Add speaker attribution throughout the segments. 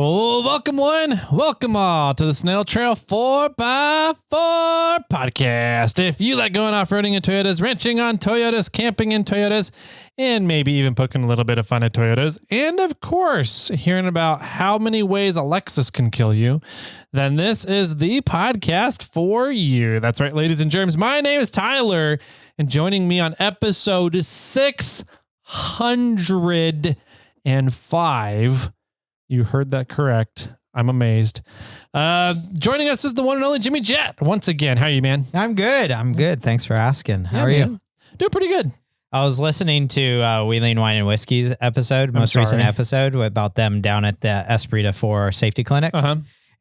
Speaker 1: Well, welcome all to the SnailTrail4x4 podcast. If you like going off-roading in Toyotas, wrenching on Toyotas, camping in Toyotas, and maybe even poking a little bit of fun at Toyotas, and of course, hearing about how many ways a Lexus can kill you, then this is the podcast for you. That's right, ladies and germs. My name is Tyler, and joining me on episode 605, you heard that correct. I'm amazed. Joining us is the one and only Jimmy Jett. Once again, how are you, man?
Speaker 2: I'm good. Thanks for asking. How are you?
Speaker 1: Doing pretty good.
Speaker 2: I was listening to Wheeling Wine and Whiskey's episode, most recent episode about them down at the Esprit for Safety Clinic.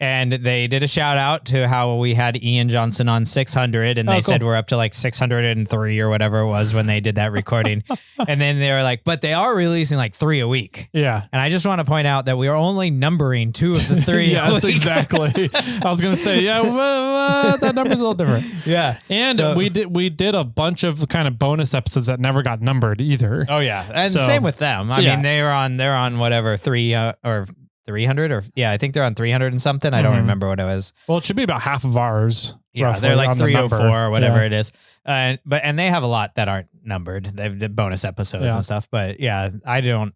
Speaker 2: And they did a shout out to how we had Alan.Johnson on 600 and they said we're up to like 603 or whatever it was when they did that recording. And then they were like, but they are releasing like 3 a week.
Speaker 1: Yeah.
Speaker 2: And I just want to point out that we are only numbering 2 of the 3.
Speaker 1: Yes, exactly. I was going to say, that number's a little different.
Speaker 2: Yeah.
Speaker 1: And so, we did a bunch of kind of bonus episodes that never got numbered either.
Speaker 2: Oh yeah. And same with them. I mean, they're on whatever 3 or 300 or I think they're on 300 and something. I don't remember what it was.
Speaker 1: Well, it should be about half of ours.
Speaker 2: Yeah, they're like 304 or whatever it is. But they have a lot that aren't numbered. They've the bonus episodes and stuff. But yeah, I don't.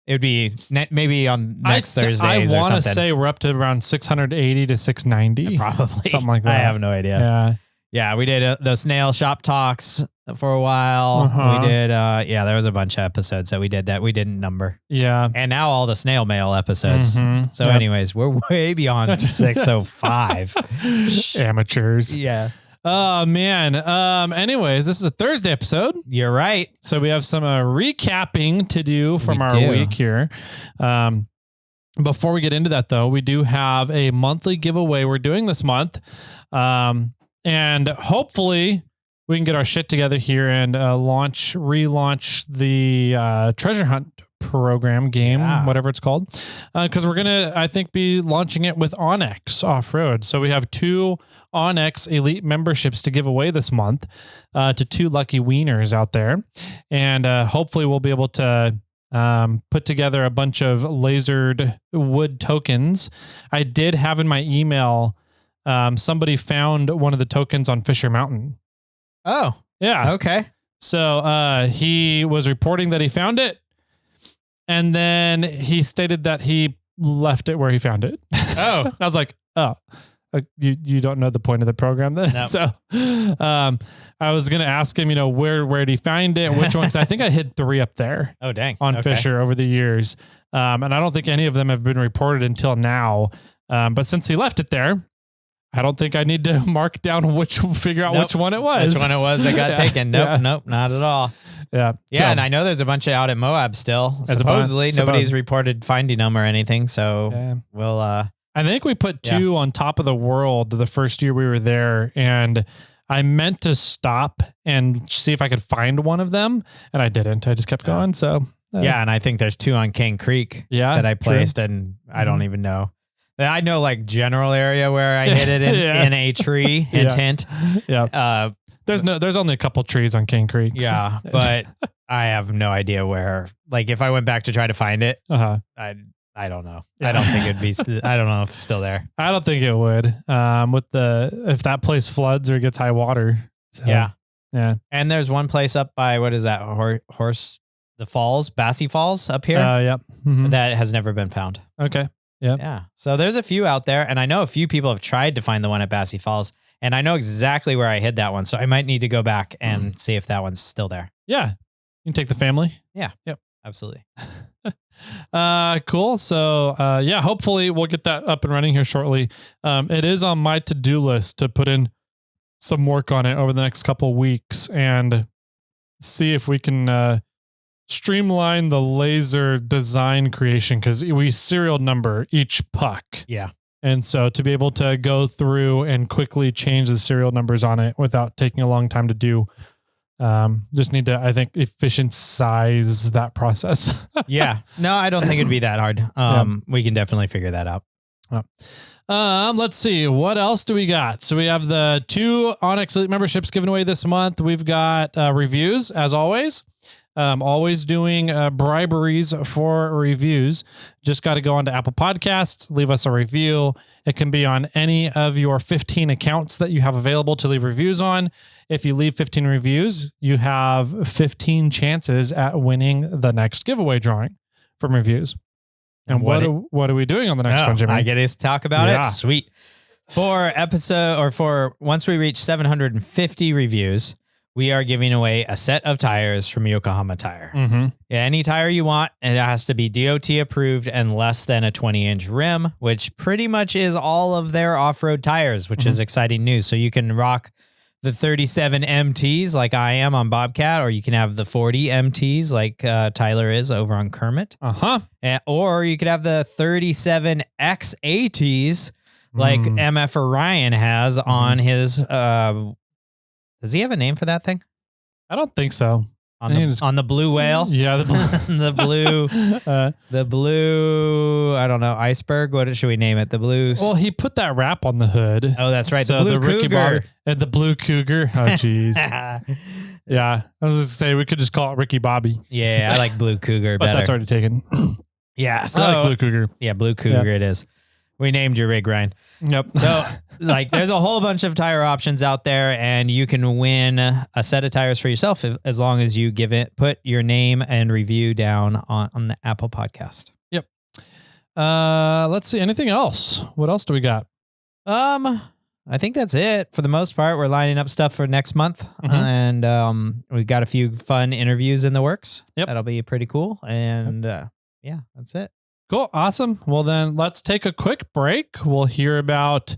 Speaker 2: It would be maybe on next Thursdays. I want to
Speaker 1: say we're up to around 680 to 690,
Speaker 2: probably
Speaker 1: something like that.
Speaker 2: I have no idea. Yeah, we did the snail shop talks for a while. We did, there was a bunch of episodes that we did that we didn't number.
Speaker 1: Yeah.
Speaker 2: And now all the snail mail episodes. So anyways, we're way beyond 605.
Speaker 1: Amateurs.
Speaker 2: Yeah.
Speaker 1: Oh, man. Anyways, this is a Thursday episode.
Speaker 2: You're right.
Speaker 1: So we have some recapping to do from our week here. Before we get into that, though, we do have a monthly giveaway we're doing this month. And hopefully we can get our shit together here and relaunch the treasure hunt program game, whatever it's called. Because we're going to, I think, be launching it with Onyx Off-Road. So we have 2 Onyx Elite memberships to give away this month to 2 lucky wieners out there. And hopefully we'll be able to put together a bunch of lasered wood tokens. I did have in my email... somebody found one of the tokens on Fisher Mountain.
Speaker 2: Oh,
Speaker 1: yeah.
Speaker 2: Okay.
Speaker 1: So he was reporting that he found it, and then he stated that he left it where he found it.
Speaker 2: Oh,
Speaker 1: I was like, you don't know the point of the program then? Nope. So I was going to ask him, where did he find it? Which ones? I think I hid 3 up there.
Speaker 2: Oh, dang.
Speaker 1: On Fisher over the years. And I don't think any of them have been reported until now. But since he left it there, I don't think I need to mark down figure out which one it was.
Speaker 2: Which one it was that got taken. Nope, not at all.
Speaker 1: Yeah.
Speaker 2: Yeah, and I know there's a bunch out at Moab still. Supposedly, nobody's reported finding them or anything. So we'll... I
Speaker 1: think we put 2 on top of the world the first year we were there, and I meant to stop and see if I could find one of them, and I didn't. I just kept going. So
Speaker 2: and I think there's 2 on King Creek that I placed, and I don't even know. I know like general area where I hit it in a tree intent.
Speaker 1: Yeah. There's only a couple trees on King Creek.
Speaker 2: Yeah. So. But I have no idea where, like if I went back to try to find it, I don't know. Yeah. I don't think it'd be, I don't know if it's still there.
Speaker 1: I don't think it would, if that place floods or gets high water. So,
Speaker 2: yeah.
Speaker 1: And
Speaker 2: there's one place up by, what is that? The Falls, Bassy Falls up here. That has never been found.
Speaker 1: Okay.
Speaker 2: Yeah. So there's a few out there, and I know a few people have tried to find the one at Bassy Falls, and I know exactly where I hid that one. So I might need to go back and see if that one's still there.
Speaker 1: Yeah. You can take the family.
Speaker 2: Yeah.
Speaker 1: Yep.
Speaker 2: Absolutely.
Speaker 1: Cool. So, hopefully we'll get that up and running here shortly. It is on my to-do list to put in some work on it over the next couple of weeks and see if we can, streamline the laser design creation, because we serial number each puck.
Speaker 2: Yeah.
Speaker 1: And so to be able to go through and quickly change the serial numbers on it without taking a long time to do, just need to, I think, efficient size that process.
Speaker 2: Yeah. No, I don't think it'd be that hard. We can definitely figure that out.
Speaker 1: Let's see. What else do we got? So we have the 2 Onyx Elite memberships given away this month. We've got reviews, as always. Always doing briberies for reviews. Just got to go onto Apple Podcasts, leave us a review. It can be on any of your 15 accounts that you have available to leave reviews on. If you leave 15 reviews, you have 15 chances at winning the next giveaway drawing from reviews. And what are we doing on the next one, Jimmy?
Speaker 2: I get to talk about it. Sweet. For once we reach 750 reviews, we are giving away a set of tires from Yokohama Tire.
Speaker 1: Mm-hmm.
Speaker 2: Any tire you want, and it has to be DOT approved and less than a 20-inch rim, which pretty much is all of their off-road tires, which is exciting news. So you can rock the 37 MTs like I am on Bobcat, or you can have the 40 MTs like Tyler is over on Kermit. Or you could have the 37 XATs like MF Orion has on his... does he have a name for that thing?
Speaker 1: I don't think so.
Speaker 2: On the blue whale?
Speaker 1: Yeah,
Speaker 2: the blue, I don't know, iceberg. What should we name it? The blue.
Speaker 1: Well, he put that wrap on the hood.
Speaker 2: Oh, that's right.
Speaker 1: So
Speaker 2: the blue
Speaker 1: Ricky
Speaker 2: cougar.
Speaker 1: Bobby and the blue cougar. Oh, jeez. Yeah, I was just say we could just call it Ricky Bobby.
Speaker 2: Yeah, I like blue cougar
Speaker 1: but
Speaker 2: better.
Speaker 1: That's already taken.
Speaker 2: Yeah, so
Speaker 1: I like blue cougar.
Speaker 2: Yeah, blue cougar it is. We named your rig, Ryan.
Speaker 1: Yep.
Speaker 2: So, there's a whole bunch of tire options out there, and you can win a set of tires for yourself as long as you put your name and review down on the Apple Podcast.
Speaker 1: Yep. Let's see. Anything else? What else do we got?
Speaker 2: I think that's it for the most part. We're lining up stuff for next month, and we've got a few fun interviews in the works.
Speaker 1: Yep.
Speaker 2: That'll be pretty cool. And yeah, that's it.
Speaker 1: Cool. Awesome. Well, then let's take a quick break. We'll hear about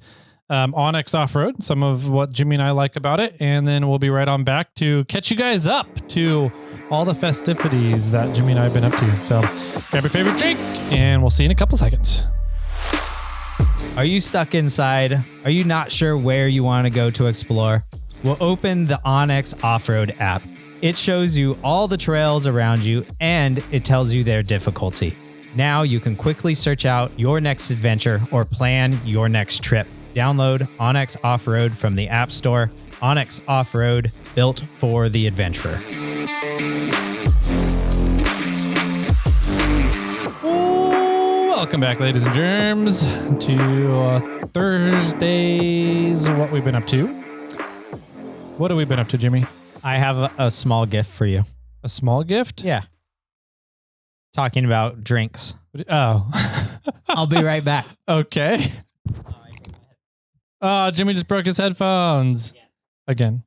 Speaker 1: Onyx Off-Road, some of what Jimmy and I like about it, and then we'll be right on back to catch you guys up to all the festivities that Jimmy and I have been up to. So grab your favorite drink, and we'll see you in a couple seconds.
Speaker 2: Are you stuck inside? Are you not sure where you want to go to explore? Well, open the Onyx Off-Road app. It shows you all the trails around you, and it tells you their difficulty. Now you can quickly search out your next adventure or plan your next trip. Download Onyx Off-Road from the App Store. Onyx Off-Road, built for the adventurer.
Speaker 1: Welcome back, ladies and germs, to Thursdays. What we've been up to. What have we been up to, Jimmy?
Speaker 2: I have a small gift for you.
Speaker 1: A small gift?
Speaker 2: Yeah. Talking about drinks.
Speaker 1: Oh.
Speaker 2: I'll be right back.
Speaker 1: Okay. Oh, Jimmy just broke his headphones. Yeah. Again.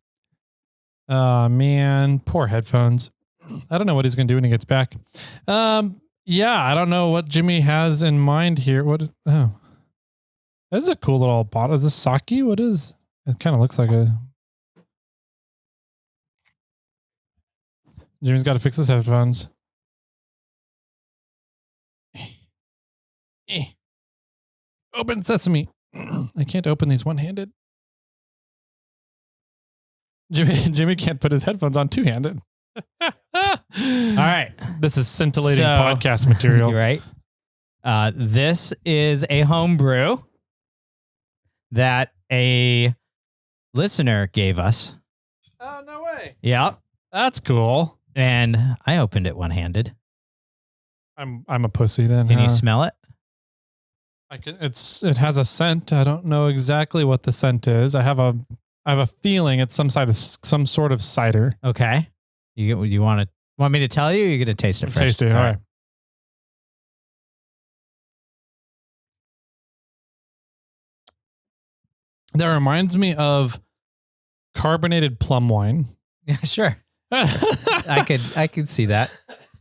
Speaker 1: Oh, man. Poor headphones. I don't know what he's going to do when he gets back. Yeah, I don't know what Jimmy has in mind here. Oh. This is a cool little bottle. Is this sake? What is? It kind of looks like a... Jimmy's got to fix his headphones. Open sesame. I can't open these one-handed. Jimmy can't put his headphones on two-handed. All right. This is scintillating podcast material.
Speaker 2: Right. This is a home brew that a listener gave us.
Speaker 1: Oh, no way.
Speaker 2: Yep.
Speaker 1: That's cool.
Speaker 2: And I opened it one-handed.
Speaker 1: I'm a pussy then.
Speaker 2: Can you smell it?
Speaker 1: I can. It has a scent. I don't know exactly what the scent is. I have a feeling it's some sort of cider.
Speaker 2: Okay. You want me to tell you? Or you're gonna taste it first.
Speaker 1: Taste it. All right. That reminds me of carbonated plum wine.
Speaker 2: Yeah, sure. I could see that.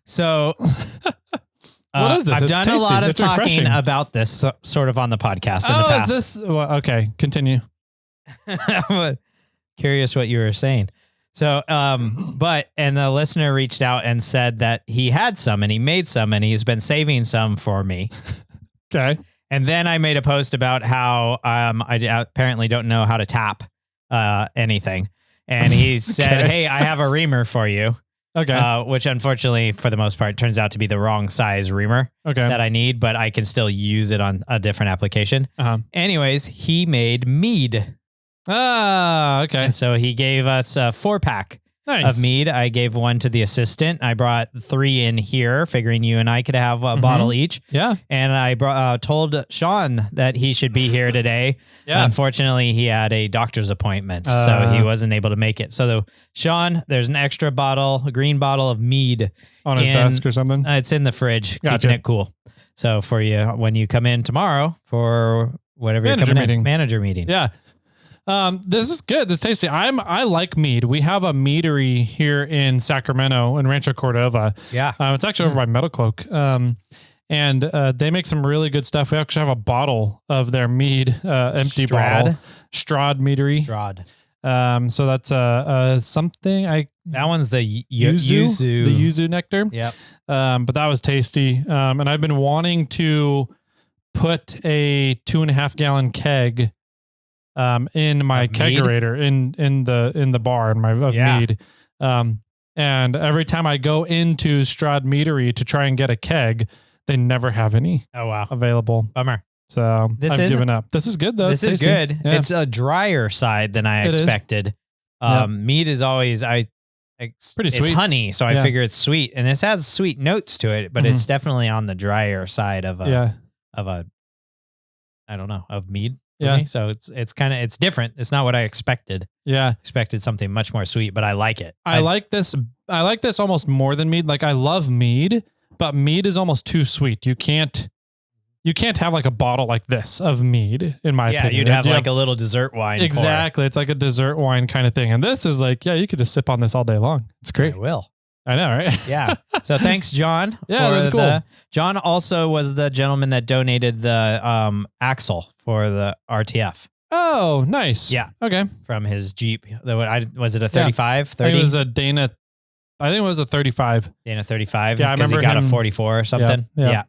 Speaker 2: So.
Speaker 1: What is this?
Speaker 2: I've done a lot of talking about this sort of on the podcast in the past.
Speaker 1: Is this? Well, okay, continue.
Speaker 2: I'm curious what you were saying. So, and the listener reached out and said that he had some and he made some and he's been saving some for me.
Speaker 1: Okay.
Speaker 2: And then I made a post about how I apparently don't know how to tap anything. And he said, hey, I have a reamer for you.
Speaker 1: Okay.
Speaker 2: Which unfortunately, for the most part, turns out to be the wrong size reamer that I need, but I can still use it on a different application. Anyways, he made mead.
Speaker 1: Ah, okay.
Speaker 2: And so he gave us a 4-pack of mead. I gave one to the assistant. I brought 3 in here, figuring you and I could have a bottle each.
Speaker 1: Yeah.
Speaker 2: And I told Sean that he should be here today.
Speaker 1: Yeah.
Speaker 2: Unfortunately, he had a doctor's appointment, so he wasn't able to make it. So Sean, there's an extra bottle, a green bottle of mead
Speaker 1: on his desk or something.
Speaker 2: It's in the fridge, keeping it cool. So for you, when you come in tomorrow for whatever manager meeting.
Speaker 1: Yeah. This is good. This is tasty. I like mead. We have a meadery here in Sacramento in Rancho Cordova.
Speaker 2: Yeah.
Speaker 1: It's actually over by Metal Cloak. And they make some really good stuff. We actually have a bottle of their mead, empty bottle. Strad meadery.
Speaker 2: Strad.
Speaker 1: So that's something
Speaker 2: that one's the
Speaker 1: yuzu. The yuzu nectar.
Speaker 2: Yep.
Speaker 1: But that was tasty. And I've been wanting to put a 2.5 gallon keg in my kegerator in the bar in my mead. And every time I go into Strad Meadery to try and get a keg, they never have any available.
Speaker 2: Bummer.
Speaker 1: So I've given up. This is good though.
Speaker 2: This is good. Yeah. It's a drier side than I expected. Mead is always pretty sweet. It's honey, so I figure it's sweet, and this has sweet notes to it, but it's definitely on the drier side of mead. Yeah. Me. So it's different. It's not what I expected.
Speaker 1: Yeah.
Speaker 2: Expected something much more sweet, but I like it.
Speaker 1: I like this almost more than mead. Like I love mead, but mead is almost too sweet. You can't have like a bottle like this of mead, in my opinion.
Speaker 2: You'd have like a little dessert wine.
Speaker 1: Exactly. It's like a dessert wine kind of thing. And this is like, you could just sip on this all day long. It's great.
Speaker 2: I will.
Speaker 1: I know, right?
Speaker 2: Yeah. So thanks, John.
Speaker 1: Yeah, that's cool.
Speaker 2: John also was the gentleman that donated the axle for the RTF.
Speaker 1: Oh, nice.
Speaker 2: Yeah.
Speaker 1: Okay.
Speaker 2: From his Jeep. Was it a 35, 30?
Speaker 1: I think it was a Dana. I think it was a 35.
Speaker 2: Dana 35.
Speaker 1: Yeah, I remember
Speaker 2: he got a 44 or something.
Speaker 1: Yeah.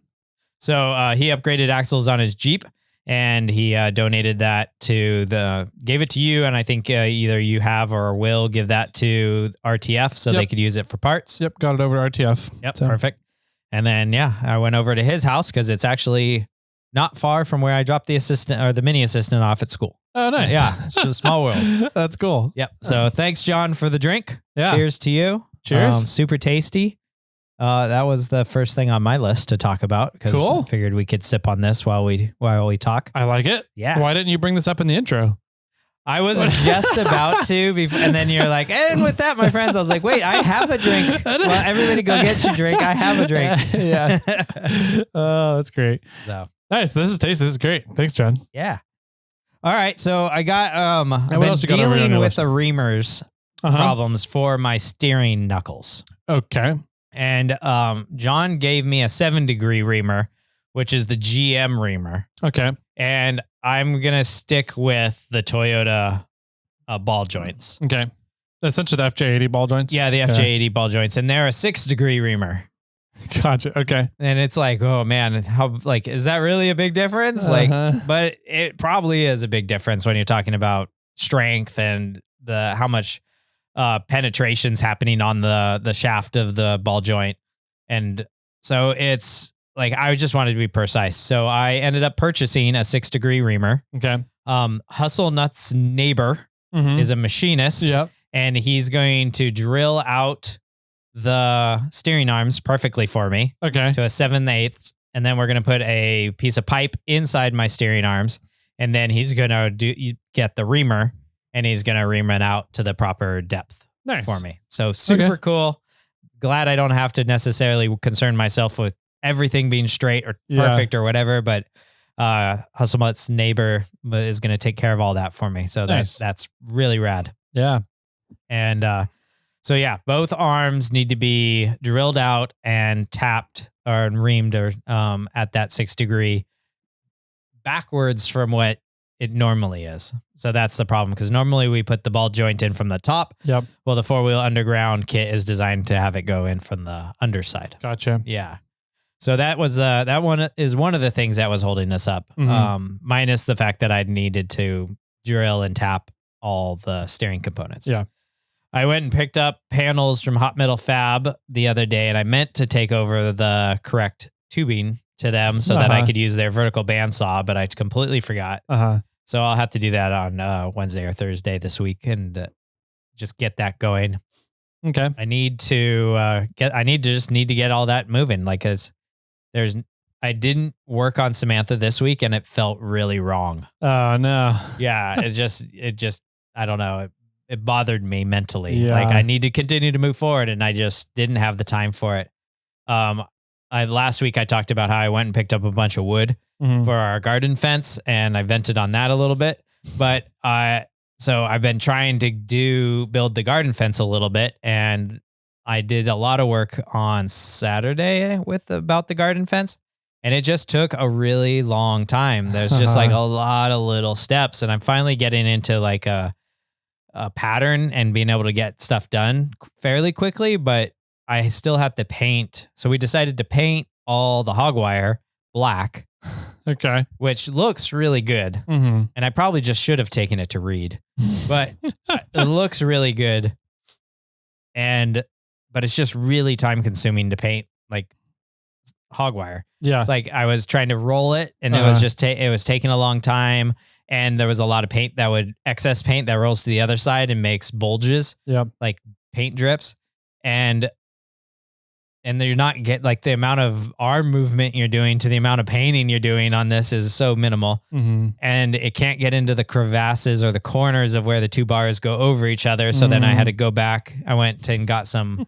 Speaker 2: So he upgraded axles on his Jeep, and he donated that gave it to you, and I think either you have or will give that to RTF so they could use it for parts.
Speaker 1: Yep, got it over to RTF.
Speaker 2: Yep, perfect. And then I went over to his house because it's actually not far from where I dropped the assistant or the mini assistant off at school.
Speaker 1: Oh, nice.
Speaker 2: Yeah, it's just a small world.
Speaker 1: That's cool.
Speaker 2: Yep. So thanks, John, for the drink.
Speaker 1: Yeah.
Speaker 2: Cheers to you.
Speaker 1: Cheers.
Speaker 2: Super tasty. That was the first thing on my list to talk about because I figured we could sip on this while we talk.
Speaker 1: I like it.
Speaker 2: Yeah.
Speaker 1: Why didn't you bring this up in the intro?
Speaker 2: I was just about to, and then you're like, and with that, my friends, I was like, wait, I have a drink. Well, everybody go get your drink. I have a drink.
Speaker 1: Yeah. Oh, that's great.
Speaker 2: So
Speaker 1: nice. This is tasty. This is great. Thanks, John.
Speaker 2: Yeah. All right. So I got, I've been dealing with the reamers problems for my steering knuckles.
Speaker 1: Okay.
Speaker 2: And John gave me a 7-degree reamer, which is the GM reamer.
Speaker 1: Okay.
Speaker 2: And I'm going to stick with the Toyota ball joints.
Speaker 1: Okay. Essentially the FJ80 ball joints?
Speaker 2: Yeah, the FJ80 ball joints. And they're a 6-degree reamer.
Speaker 1: Gotcha. Okay.
Speaker 2: And it's like, oh man, is that really a big difference? But it probably is a big difference when you're talking about strength and how much penetrations happening on the shaft of the ball joint. And so it's like, I just wanted to be precise. So I ended up purchasing a 6-degree reamer.
Speaker 1: Okay.
Speaker 2: Hustle Nuts' neighbor is a machinist.
Speaker 1: Yep.
Speaker 2: And he's going to drill out the steering arms perfectly for me.
Speaker 1: Okay.
Speaker 2: To a 7/8. And then we're going to put a piece of pipe inside my steering arms. And then he's going to get the reamer and he's going to ream it out to the proper depth for me. So super cool. Glad I don't have to necessarily concern myself with everything being straight or perfect or whatever, but Hustle Nuts' neighbor is going to take care of all that for me. So that's really rad.
Speaker 1: Yeah.
Speaker 2: And so yeah, both arms need to be drilled out and tapped or reamed or at that 6-degree backwards from what it normally is. So that's the problem because normally we put the ball joint in from the top.
Speaker 1: Yep.
Speaker 2: Well, the 4-wheel underground kit is designed to have it go in from the underside.
Speaker 1: Gotcha.
Speaker 2: Yeah. So that was that one is one of the things that was holding us up. Minus the fact that I needed to drill and tap all the steering components.
Speaker 1: Yeah.
Speaker 2: I went and picked up panels from Hot Metal Fab the other day, and I meant to take over the correct tubing to them so that I could use their vertical bandsaw, but I completely forgot. So I'll have to do that on Wednesday or Thursday this week and just get that going.
Speaker 1: Okay.
Speaker 2: I need to get all that moving. Like, I didn't work on Samantha this week and it felt really wrong.
Speaker 1: Oh no.
Speaker 2: Yeah. It just, I don't know. It bothered me mentally.
Speaker 1: Yeah.
Speaker 2: Like I need to continue to move forward and I just didn't have the time for it. Last week I talked about how I went and picked up a bunch of wood for our garden fence and I vented on that a little bit, but so I've been trying to build the garden fence a little bit, and I did a lot of work on Saturday about the garden fence, and it just took a really long time. There's just like a lot of little steps, and I'm finally getting into like a pattern and being able to get stuff done fairly quickly, but I still have to paint. So we decided to paint all the hog wire black.
Speaker 1: Okay.
Speaker 2: Which looks really good. And I probably just should have taken it to read, but it looks really good. But it's just really time consuming to paint like hog wire.
Speaker 1: Yeah.
Speaker 2: It's like I was trying to roll it and it was just, it was taking a long time. And there was a lot of paint excess paint that rolls to the other side and makes bulges.
Speaker 1: Yep.
Speaker 2: Like paint drips. And you're not like the amount of arm movement you're doing to the amount of painting you're doing on this is so minimal. And it can't get into the crevasses or the corners of where the two bars go over each other. So then I had to go back. I went and got some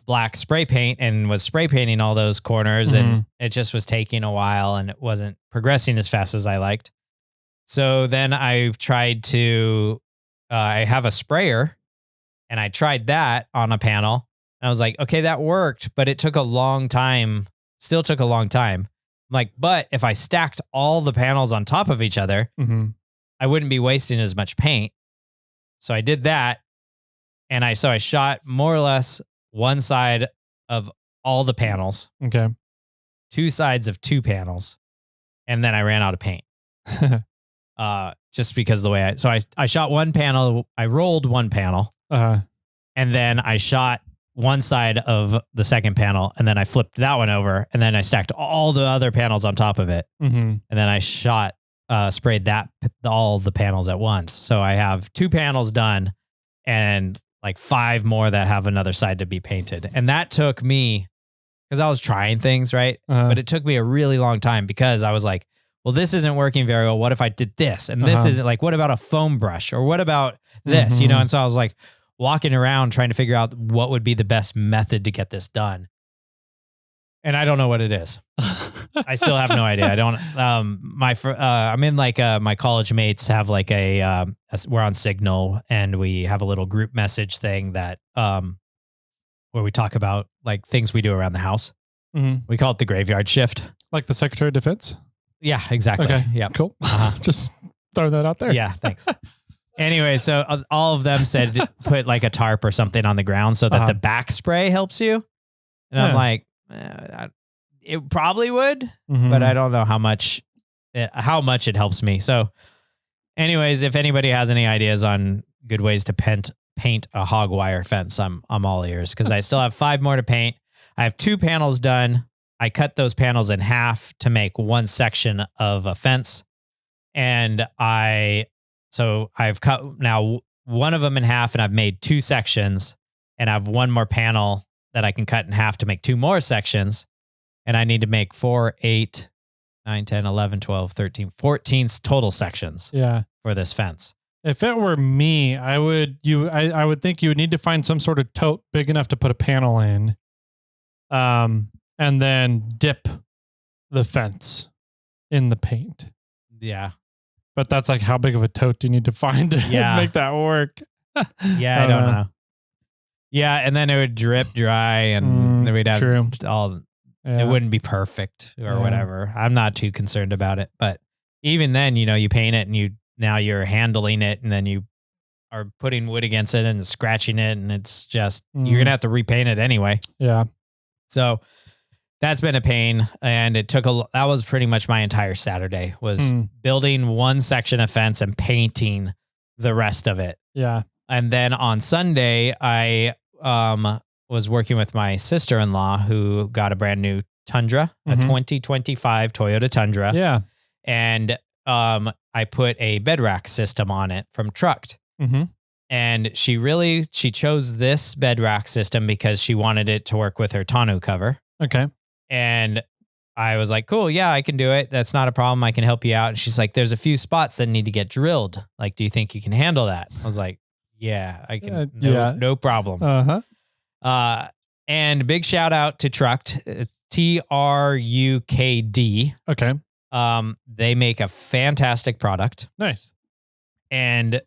Speaker 2: black spray paint and was spray painting all those corners. And it just was taking a while and it wasn't progressing as fast as I liked. So then I tried I have a sprayer and I tried that on a panel. I was like, okay, that worked, but it took a long time. Still took a long time. I'm like, but if I stacked all the panels on top of each other, I wouldn't be wasting as much paint. So I did that. And I shot more or less one side of all the panels.
Speaker 1: Okay.
Speaker 2: Two sides of two panels. And then I ran out of paint. Just because the way I shot one panel, I rolled one panel. And then I shot one side of the second panel and then I flipped that one over and then I stacked all the other panels on top of it. And then I sprayed all the panels at once. So I have 2 panels done and like 5 more that have another side to be painted. And that took me, because I was trying things, right? But it took me a really long time because I was like, well, this isn't working very well. What if I did this? And this isn't like, what about a foam brush? Or what about this? You know? And so I was like, walking around trying to figure out what would be the best method to get this done. And I don't know what it is. I still have no idea. I don't, I'm in like, my college mates have like we're on Signal and we have a little group message thing that, where we talk about like things we do around the house. We call it the graveyard shift.
Speaker 1: Like the Secretary of Defense?
Speaker 2: Yeah, exactly.
Speaker 1: Okay.
Speaker 2: Yeah.
Speaker 1: Cool. Just throw that out there.
Speaker 2: Yeah. Thanks. Anyway, so all of them said put like a tarp or something on the ground so that the back spray helps you. And I'm like, it probably would, but I don't know how much it helps me. So anyways, if anybody has any ideas on good ways to paint a hog wire fence, I'm all ears because I still have 5 more to paint. I have 2 panels done. I cut those panels in half to make one section of a fence. And So I've cut now one of them in half and I've made 2 sections and I have 1 more panel that I can cut in half to make 2 more sections. And I need to make 4, 8, 9, 10, 11, 12, 13, 14 total sections for this fence.
Speaker 1: If it were me, I would think you would need to find some sort of tote big enough to put a panel in. And then dip the fence in the paint.
Speaker 2: Yeah.
Speaker 1: But that's like, how big of a tote do you need to find to make that work?
Speaker 2: Yeah, I don't know. Yeah, and then it would drip dry and then we'd have it wouldn't be perfect or whatever. I'm not too concerned about it. But even then, you paint it and now you're handling it and then you are putting wood against it and scratching it and it's just, you're going to have to repaint it anyway.
Speaker 1: Yeah.
Speaker 2: So that's been a pain, and that was pretty much my entire Saturday was building one section of fence and painting the rest of it.
Speaker 1: Yeah.
Speaker 2: And then on Sunday, I was working with my sister-in-law who got a brand new Tundra, a 2025 Toyota Tundra.
Speaker 1: Yeah.
Speaker 2: And I put a bed rack system on it from TRUKD. And she chose this bed rack system because she wanted it to work with her tonneau cover.
Speaker 1: Okay.
Speaker 2: And I was like, cool, yeah, I can do it. That's not a problem. I can help you out. And she's like, there's a few spots that need to get drilled. Like, do you think you can handle that? I was like, yeah, I can. No problem.
Speaker 1: Uh-huh.
Speaker 2: And big shout out to TRUKD, TRUKD.
Speaker 1: Okay.
Speaker 2: They make a fantastic product.
Speaker 1: Nice.
Speaker 2: And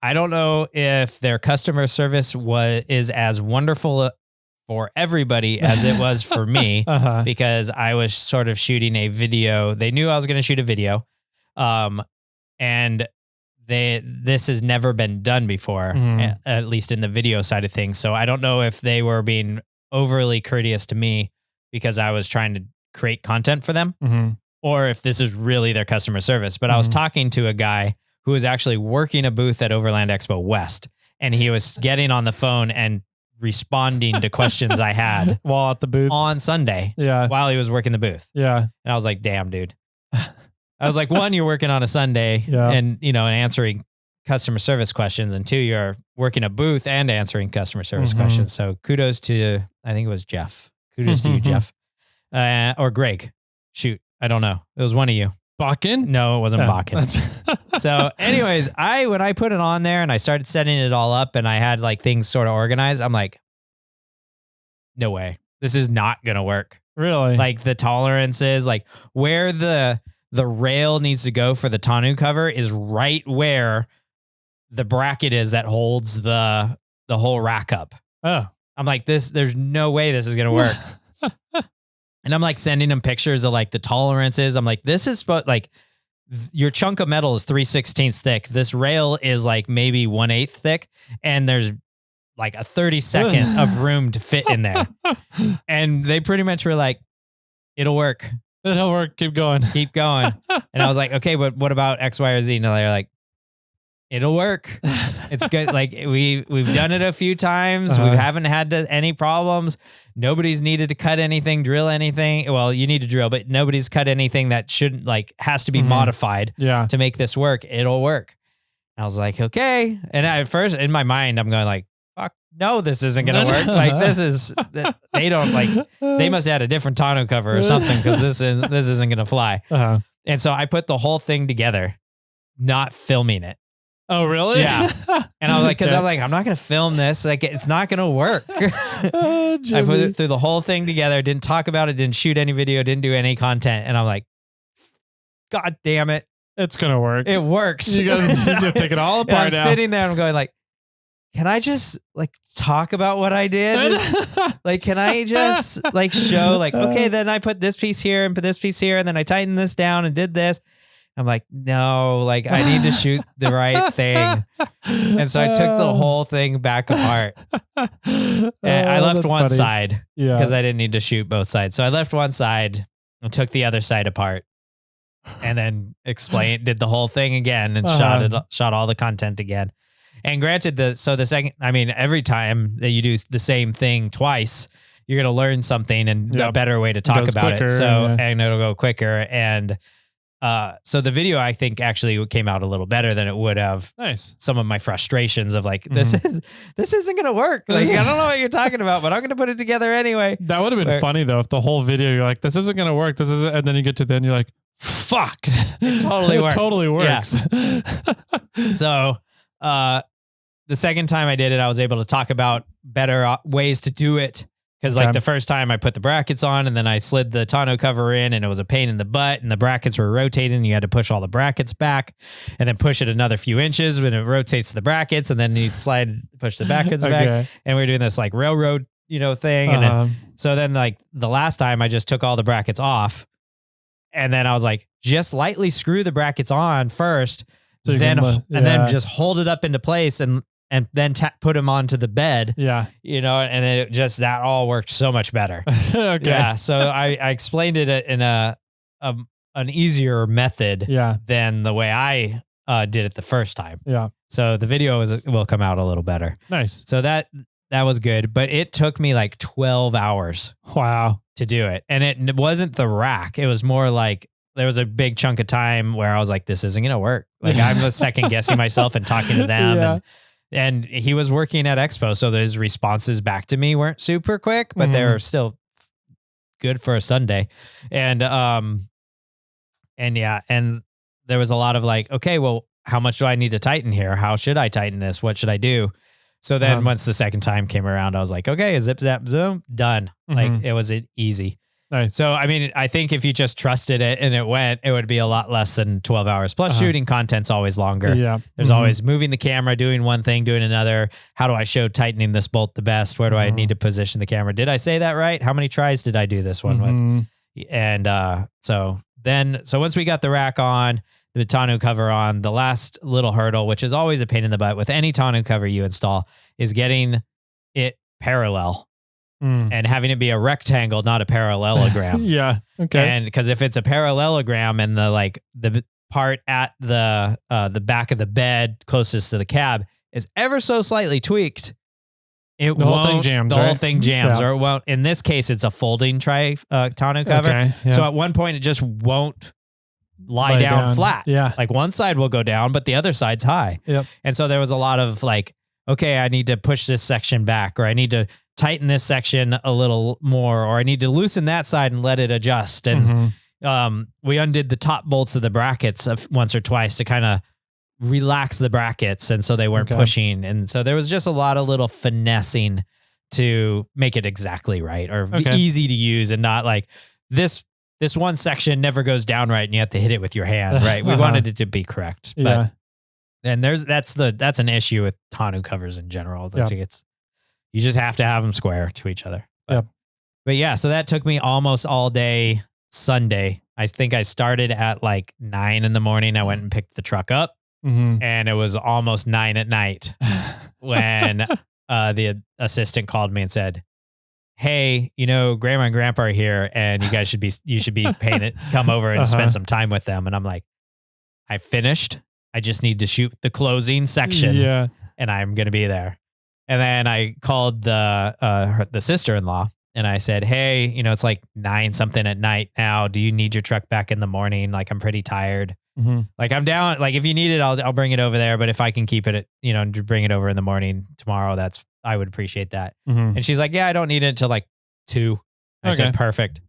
Speaker 2: I don't know if their customer service is as wonderful for everybody as it was for me, because I was sort of shooting a video. They knew I was going to shoot a video. And this has never been done before, at least in the video side of things. So I don't know if they were being overly courteous to me because I was trying to create content for them, or if this is really their customer service. But I was talking to a guy who was actually working a booth at Overland Expo West, and he was getting on the phone and responding to questions I had
Speaker 1: while at the booth
Speaker 2: on Sunday.
Speaker 1: Yeah.
Speaker 2: While he was working the booth.
Speaker 1: Yeah.
Speaker 2: And I was like, damn, dude. I was like, one, you're working on a Sunday and, and answering customer service questions. And two, you're working a booth and answering customer service questions. So kudos to, I think it was Jeff. Kudos to you, Jeff. Or Greg. Shoot. I don't know. It was one of you.
Speaker 1: Bakken?
Speaker 2: No, it wasn't Bakken. So anyways, when I put it on there and I started setting it all up and I had like things sort of organized, I'm like, no way. This is not going to work.
Speaker 1: Really?
Speaker 2: Like the tolerances, like where the rail needs to go for the tonneau cover is right where the bracket is that holds the whole rack up.
Speaker 1: Oh.
Speaker 2: I'm like, there's no way this is going to work. And I'm like sending them pictures of like the tolerances. I'm like, this is like your chunk of metal is 3/16 thick. This rail is like maybe 1/8 thick. And there's like a 32nd of room to fit in there. And they pretty much were like, it'll work.
Speaker 1: It'll work. Keep going.
Speaker 2: Keep going. And I was like, okay, but what about X, Y, or Z? And they're like, it'll work. It's good. Like we've done it a few times. We haven't had any problems. Nobody's needed to cut anything, drill anything. Well, you need to drill, but nobody's cut anything that shouldn't has to be modified to make this work. It'll work. And I was like, okay. And at first in my mind, I'm going like, fuck, no, this isn't going to work. Like they don't they must have had a different tonneau cover or something because this isn't going to fly. And so I put the whole thing together, not filming it.
Speaker 1: Oh, really?
Speaker 2: Yeah. And I was like, I'm not going to film this. Like, it's not going to work. I put it through the whole thing together, didn't talk about it, didn't shoot any video, didn't do any content. And I'm like, God damn it.
Speaker 1: It's going to work.
Speaker 2: It worked.
Speaker 1: You got to take it all apart
Speaker 2: now. I'm sitting there and I'm going like, can I just talk about what I did? Can I just show okay, then I put this piece here and put this piece here. And then I tightened this down and did this. I'm like, no, I need to shoot the right thing. And so I took the whole thing back apart. And I left one side because I didn't need to shoot both sides. So I left one side and took the other side apart and then did the whole thing again and shot all the content again. And granted, every time that you do the same thing twice, you're going to learn something and a better way to talk about it. So, and it'll go quicker. And, so the video, I think, actually came out a little better than it would have.
Speaker 1: Nice. Some
Speaker 2: of my frustrations of this isn't going to work. I don't know what you're talking about, but I'm going to put it together aney.
Speaker 1: That would have been funny though. If the whole video, you're like, this isn't going to work. And then you get to the end, you're like, fuck.
Speaker 2: It totally works.
Speaker 1: Totally works.
Speaker 2: Yeah. So, the second time I did it, I was able to talk about better ways to do it. Because the first time I put the brackets on and then I slid the tonneau cover in and it was a pain in the butt and the brackets were rotating and you had to push all the brackets back and then push it another few inches when it rotates the brackets and then you push the brackets back. And we were doing this railroad, thing. And then, so then the last time I just took all the brackets off and then I was like, just lightly screw the brackets on first, so then just hold it up into place and then put them onto the bed. Yeah. And it just, that all worked so much better. Okay. Yeah. So I explained it in an easier method than the way I did it the first time. Yeah. So the video will come out a little better. Nice. So that was good, but it took me 12 hours. Wow. To do it. And it wasn't the rack. It was more there was a big chunk of time where I was like, this isn't going to work. I'm second guessing myself and talking to them. And he was working at Expo, so his responses back to me weren't super quick, but they were still good for a Sunday. And there was a lot of like, okay, well, how much do I need to tighten here? How should I tighten this? What should I do? So then once the second time came around, I was like, okay, zip, zap, zoom, done. Like it was easy.
Speaker 1: Nice.
Speaker 2: So, I mean, I think if you just trusted it and it would be a lot less than 12 hours. Plus shooting content's always longer.
Speaker 1: Yeah.
Speaker 2: There's always moving the camera, doing one thing, doing another. How do I show tightening this bolt the best? Where do I need to position the camera? Did I say that right? How many tries did I do this one with? And so once we got the rack on, the tonneau cover on, the last little hurdle, which is always a pain in the butt with any tonneau cover you install, is getting it parallel and having it be a rectangle, not a parallelogram.
Speaker 1: Yeah. Okay.
Speaker 2: And because if it's a parallelogram and the part at the back of the bed closest to the cab is ever so slightly tweaked, the whole thing jams. The whole thing jams, or it won't. In this case, it's a folding tonneau cover.
Speaker 1: Okay, yeah.
Speaker 2: So at one point, it just won't lie down flat.
Speaker 1: Yeah.
Speaker 2: Like one side will go down, but the other side's high.
Speaker 1: Yep.
Speaker 2: And so there was a lot of like, okay, I need to push this section back, or I need to tighten this section a little more, or I need to loosen that side and let it adjust. And we undid the top bolts of the brackets once or twice to kind of relax the brackets. And so they weren't pushing. And so there was just a lot of little finessing to make it exactly right, or be easy to use, and not like this one section never goes down right and you have to hit it with your hand, right? We wanted it to be correct. But and that's an issue with tonneau covers in general. You just have to have them square to each other. But yeah, so that took me almost all day Sunday. I think I started at like 9 a.m. I went and picked the truck up, and it was almost 9 p.m. when the assistant called me and said, hey, grandma and grandpa are here, and you should be paying it, come over and spend some time with them. And I'm like, I finished. I just need to shoot the closing section, and I'm going to be there. And then I called the sister-in-law, and I said, hey, it's like 9 something at night now. Do you need your truck back in the morning? Like, I'm pretty tired. Like, I'm down. Like, if you need it, I'll bring it over there. But if I can keep it, bring it over in the morning tomorrow, I would appreciate that. And she's like, yeah, I don't need it until like 2. I said, perfect.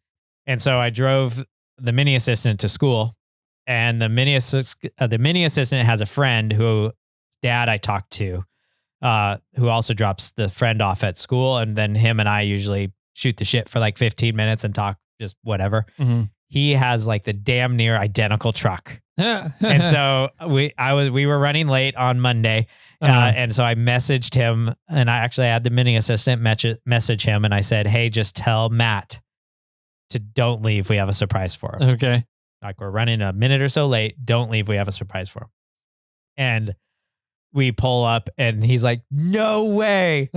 Speaker 2: And so I drove the mini assistant to school, and the mini assistant has a friend who dad I talked to, who also drops the friend off at school. And then him and I usually shoot the shit for like 15 minutes and talk just whatever. He has like the damn near identical truck. And so we were running late on Monday. And so I messaged him, and I actually had the mini assistant message him. And I said, hey, just tell Matt to don't leave. We have a surprise for him.
Speaker 1: Okay.
Speaker 2: Like, we're running a minute or so late. Don't leave. We have a surprise for him. And we pull up, and he's like, no way.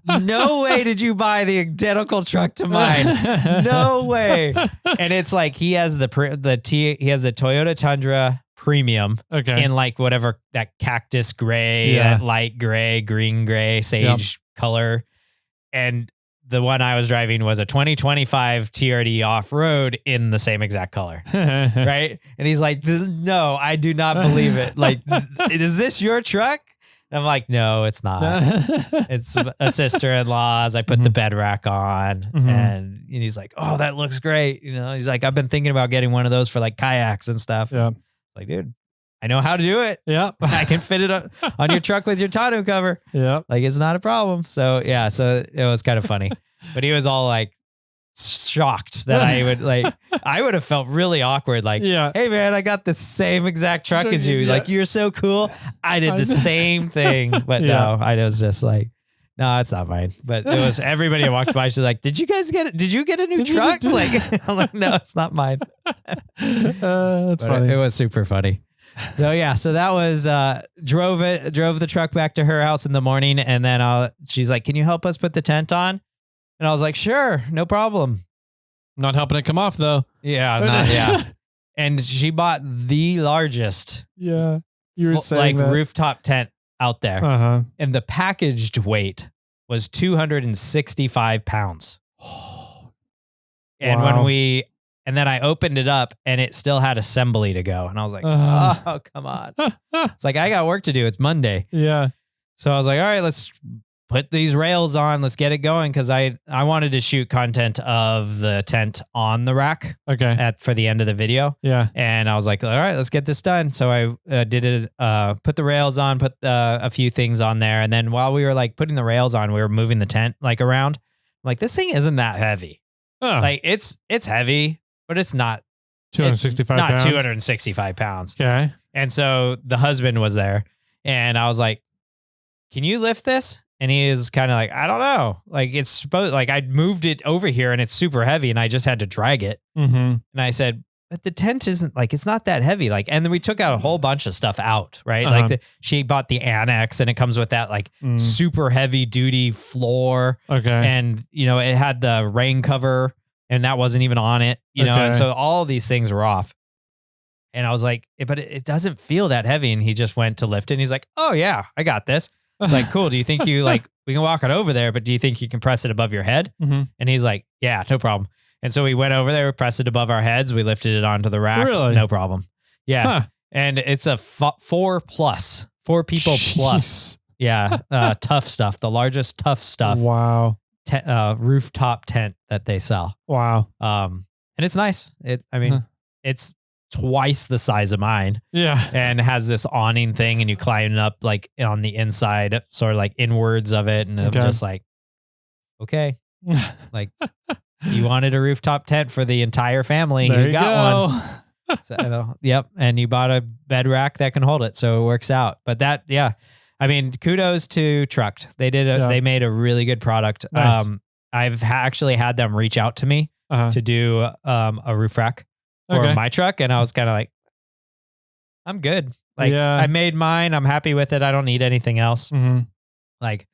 Speaker 2: No way did you buy the identical truck to mine. No way. And it's like, he has the Toyota Tundra Premium in like whatever, that cactus gray, that light gray, green gray, sage color. And the one I was driving was a 2025 TRD off-road in the same exact color. Right. And he's like, no, I do not believe it. Like, is this your truck? And I'm like, no, it's not. It's a sister-in-law's. I put the bed rack on, and he's like, oh, that looks great. He's like, I've been thinking about getting one of those for like kayaks and stuff. Yeah. Like, dude, I know how to do it. Yeah. I can fit it on your truck with your tonneau cover. Yeah. Like, it's not a problem. So yeah, so it was kind of funny, but he was all like shocked that I would have felt really awkward. Like, hey man, I got the same exact truck as you. Like, you're so cool. I did the same thing, but no, I was just like, no, it's not mine. But it was everybody I walked by. She's like, did you guys get it? Did you get a new truck? Like, I'm like, no, it's not mine. That's funny. It was super funny. So yeah, so that was, drove the truck back to her house in the morning. And then she's like, can you help us put the tent on? And I was like, sure, no problem.
Speaker 1: Not helping it come off though.
Speaker 2: Yeah. And she bought the largest,
Speaker 1: you were saying
Speaker 2: like rooftop tent out there. And the packaged weight was 265 pounds. And and then I opened it up, and it still had assembly to go. And I was like, oh, come on. It's like, I got work to do. It's Monday. Yeah. So I was like, all right, let's put these rails on. Let's get it going. Cause I wanted to shoot content of the tent on the rack for the end of the video.
Speaker 1: Yeah.
Speaker 2: And I was like, all right, let's get this done. So I did it, put the rails on, put a few things on there. And then while we were like putting the rails on, we were moving the tent like around. I'm like, this thing isn't that heavy.
Speaker 1: Oh.
Speaker 2: Like it's heavy, but it's not
Speaker 1: 265
Speaker 2: pounds.
Speaker 1: pounds.
Speaker 2: Not 265 pounds.
Speaker 1: Okay.
Speaker 2: And so the husband was there and I was like, can you lift this? And he is kind of like, I don't know. Like it's supposed, like I moved it over here and it's super heavy and I just had to drag it.
Speaker 1: Mm-hmm.
Speaker 2: And I said, but the tent isn't like, it's not that heavy. Like, and then we took out a whole bunch of stuff out, right? Like she bought the annex and it comes with that like super heavy duty floor.
Speaker 1: Okay.
Speaker 2: And you know, it had the rain cover and that wasn't even on it, you know? And so all these things were off. And I was like, but it doesn't feel that heavy. And he just went to lift it and he's like, oh yeah, I got this. It's like, cool. Do you think you like, we can walk it over there, but do you think you can press it above your head?
Speaker 1: Mm-hmm.
Speaker 2: And he's like, yeah, no problem. And so we went over there, pressed it above our heads. We lifted it onto the rack.
Speaker 1: Really?
Speaker 2: No problem. Yeah.
Speaker 1: Huh.
Speaker 2: And it's a 4 people plus. Yeah. Tough stuff. The largest tough stuff.
Speaker 1: Wow.
Speaker 2: Rooftop tent that they sell.
Speaker 1: Wow.
Speaker 2: And it's nice. It's twice the size of mine.
Speaker 1: Yeah.
Speaker 2: And has this awning thing and you climb up like on the inside, sort of like inwards of it. And I'm just like, okay. Like you wanted a rooftop tent for the entire family.
Speaker 1: There
Speaker 2: you got one. So, yep. And you bought a bed rack that can hold it. So it works out. But that, yeah. I mean, kudos to TRUKD. They made a really good product.
Speaker 1: Nice.
Speaker 2: I've actually had them reach out to me to do a roof rack for my truck. And I was kind of like, I'm good. Like I made mine. I'm happy with it. I don't need anything else.
Speaker 1: Mm-hmm.
Speaker 2: Like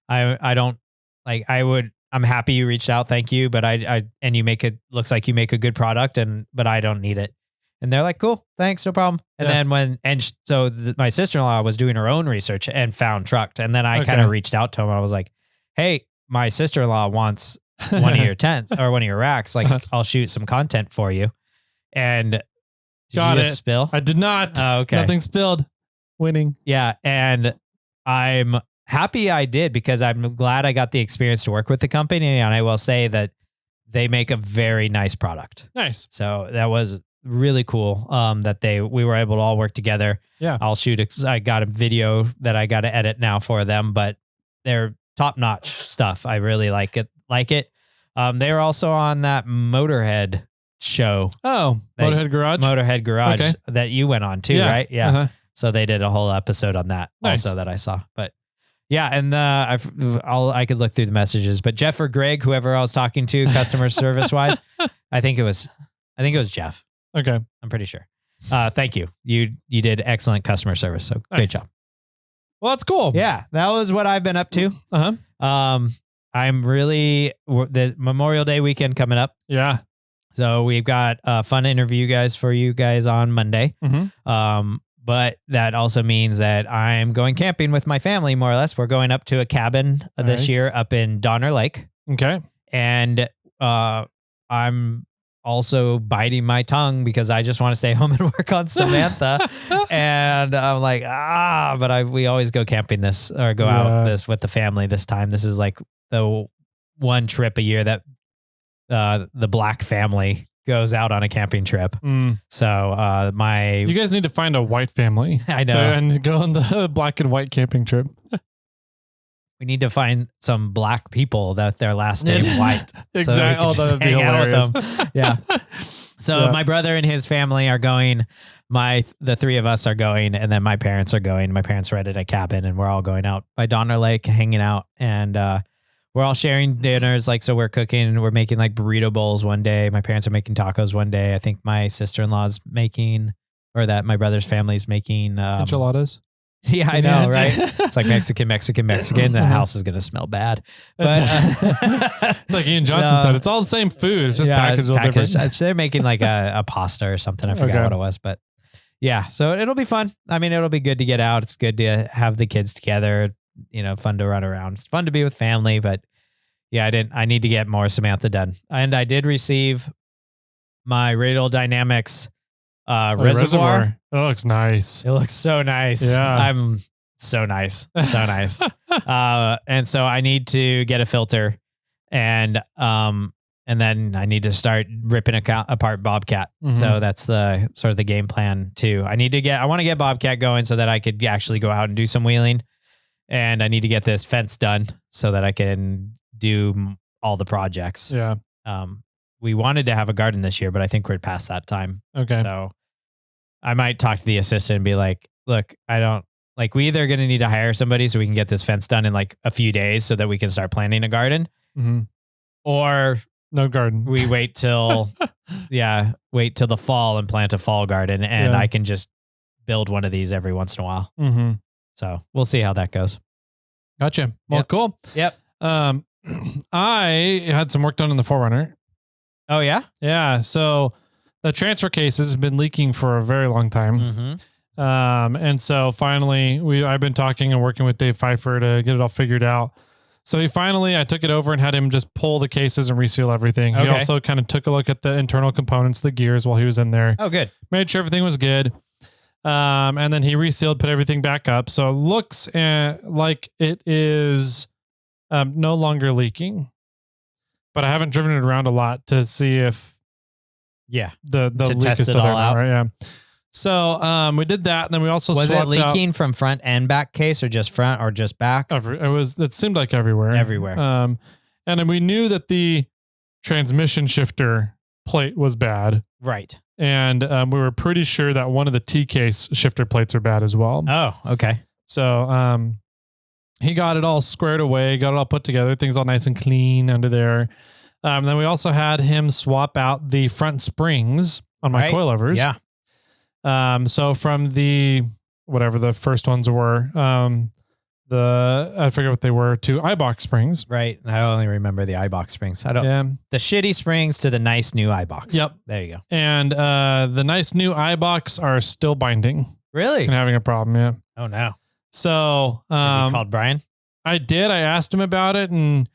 Speaker 2: I don't like, I'm happy you reached out. Thank you. But and you looks like you make a good product but I don't need it. And they're like, cool, thanks. No problem. And then my sister-in-law was doing her own research and found TRUKD. And then I kind of reached out to him. I was like, hey, my sister-in-law wants one of your tents or one of your racks. Like I'll shoot some content for you. And did you just spill?
Speaker 1: I did not.
Speaker 2: Oh, okay.
Speaker 1: Nothing spilled. Winning.
Speaker 2: Yeah. And I'm happy I did because I'm glad I got the experience to work with the company. And I will say that they make a very nice product.
Speaker 1: Nice.
Speaker 2: So that was really cool that we were able to all work together.
Speaker 1: Yeah.
Speaker 2: I got a video that I got to edit now for them, but they're top-notch stuff. I really like it. They were also on that Motorhead show.
Speaker 1: Oh, Motorhead Garage
Speaker 2: that you went on too, right? Yeah.
Speaker 1: Uh-huh.
Speaker 2: So they did a whole episode on that also that I saw. But yeah, and I could look through the messages, but Jeff or Greg, whoever I was talking to, customer service wise, I think it was Jeff.
Speaker 1: Okay,
Speaker 2: I'm pretty sure. Thank you. You did excellent customer service. So great job.
Speaker 1: Well, that's cool.
Speaker 2: Yeah, that was what I've been up to. I'm really the Memorial Day weekend coming up.
Speaker 1: Yeah.
Speaker 2: So we've got a fun interview for you guys on Monday.
Speaker 1: Mm-hmm.
Speaker 2: But that also means that I'm going camping with my family, more or less. We're going up to a cabin this year up in Donner Lake.
Speaker 1: Okay.
Speaker 2: And I'm also biting my tongue because I just want to stay home and work on Samantha. And I'm like, but we always go camping out with the family this time. This is like the one trip a year that the Black family goes out on a camping trip. So you
Speaker 1: guys need to find a white family.
Speaker 2: I know.
Speaker 1: And go on the black and white camping trip.
Speaker 2: We need to find some Black people that their last name White.
Speaker 1: Exactly.
Speaker 2: So that'd be hilarious. With them. Yeah. So my brother and his family are going. The three of us are going, and then my parents are going. My parents rented a cabin, and we're all going out by Donner Lake, hanging out, and we're all sharing dinners. Like, so we're cooking. We're making like burrito bowls one day. My parents are making tacos one day. I think my sister-in-law's making, or that my brother's family's making
Speaker 1: enchiladas.
Speaker 2: Yeah, I know, right? It's like Mexican. The house is going to smell bad. But
Speaker 1: it's like Ian Johnson said, it's all the same food. It's just packaged a little different.
Speaker 2: They're making like a pasta or something. I forgot what it was, but yeah, so it'll be fun. I mean, it'll be good to get out. It's good to have the kids together, fun to run around. It's fun to be with family, but yeah, I need to get more Samantha done. And I did receive my Radial Dynamics reservoir.
Speaker 1: It looks nice.
Speaker 2: It looks so nice.
Speaker 1: Yeah.
Speaker 2: I'm So nice. So nice. And so I need to get a filter and then I need to start ripping apart Bobcat.
Speaker 1: Mm-hmm.
Speaker 2: So that's the sort of the game plan too. I want to get Bobcat going so that I could actually go out and do some wheeling. And I need to get this fence done so that I can do all the projects.
Speaker 1: Yeah.
Speaker 2: We wanted to have a garden this year, but I think we're past that time.
Speaker 1: Okay.
Speaker 2: So I might talk to the assistant and be like, look, we either going to need to hire somebody so we can get this fence done in like a few days so that we can start planting a garden, or
Speaker 1: no garden.
Speaker 2: We wait till the fall and plant a fall garden, and I can just build one of these every once in a while.
Speaker 1: Mm-hmm.
Speaker 2: So we'll see how that goes.
Speaker 1: Gotcha. Well, cool.
Speaker 2: Yep.
Speaker 1: I had some work done on the 4Runner.
Speaker 2: Oh yeah?
Speaker 1: Yeah. So the transfer case has been leaking for a very long time.
Speaker 2: Mm-hmm.
Speaker 1: And so finally I've been talking and working with Dave Pfeiffer to get it all figured out. So I took it over and had him just pull the cases and reseal everything. Okay. He also kind of took a look at the internal components, the gears while he was in there.
Speaker 2: Oh, good.
Speaker 1: Made sure everything was good. And then he resealed, put everything back up. So it looks like it is no longer leaking, but I haven't driven it around a lot to see if the leak is still there, right? Yeah. So we did that, and then we also
Speaker 2: was it leaking from front and back case, or just front, or just back?
Speaker 1: It seemed like everywhere. And then we knew that the transmission shifter plate was bad,
Speaker 2: right?
Speaker 1: And we were pretty sure that one of the T-case shifter plates are bad as well.
Speaker 2: Oh, okay.
Speaker 1: So he got it all squared away, got it all put together, things all nice and clean under there. Then we also had him swap out the front springs on my coilovers.
Speaker 2: Yeah.
Speaker 1: So from whatever the first ones were, I forget what they were, to iBox springs.
Speaker 2: Right. I only remember the iBox springs. The shitty springs to the nice new iBox.
Speaker 1: Yep.
Speaker 2: There you go.
Speaker 1: And the nice new iBox are still binding.
Speaker 2: Really?
Speaker 1: And having a problem. Yeah.
Speaker 2: Oh no.
Speaker 1: So
Speaker 2: have you called Brian?
Speaker 1: I did. I asked him about it, and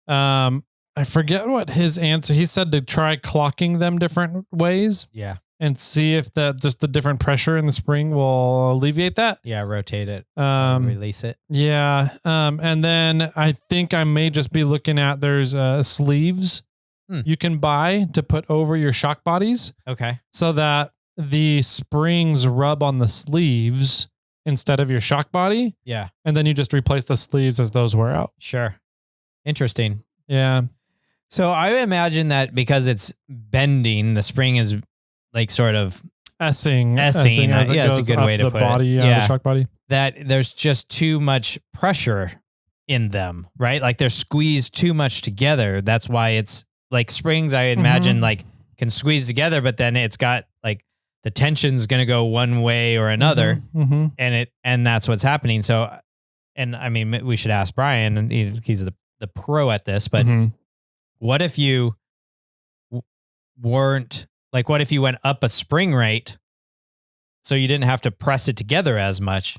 Speaker 1: I forget what his answer. He said to try clocking them different ways.
Speaker 2: Yeah.
Speaker 1: And see if just the different pressure in the spring will alleviate that.
Speaker 2: Yeah, rotate it, release it.
Speaker 1: Yeah. And then I think I may just be looking at, there's sleeves you can buy to put over your shock bodies.
Speaker 2: Okay.
Speaker 1: So that the springs rub on the sleeves instead of your shock body.
Speaker 2: Yeah.
Speaker 1: And then you just replace the sleeves as those wear out.
Speaker 2: Sure. Interesting.
Speaker 1: Yeah.
Speaker 2: So I imagine that because it's bending, the spring is like sort of
Speaker 1: essing.
Speaker 2: Yeah, that's a good way to put
Speaker 1: body,
Speaker 2: it.
Speaker 1: The shock body.
Speaker 2: That there's just too much pressure in them, right? Like they're squeezed too much together. That's why it's like springs, I imagine, like can squeeze together, but then it's got like the tension's going to go one way or another, and that's what's happening. So, and I mean, we should ask Brian, and he's the pro at this, but what if you weren't, like, what if you went up a spring rate so you didn't have to press it together as much?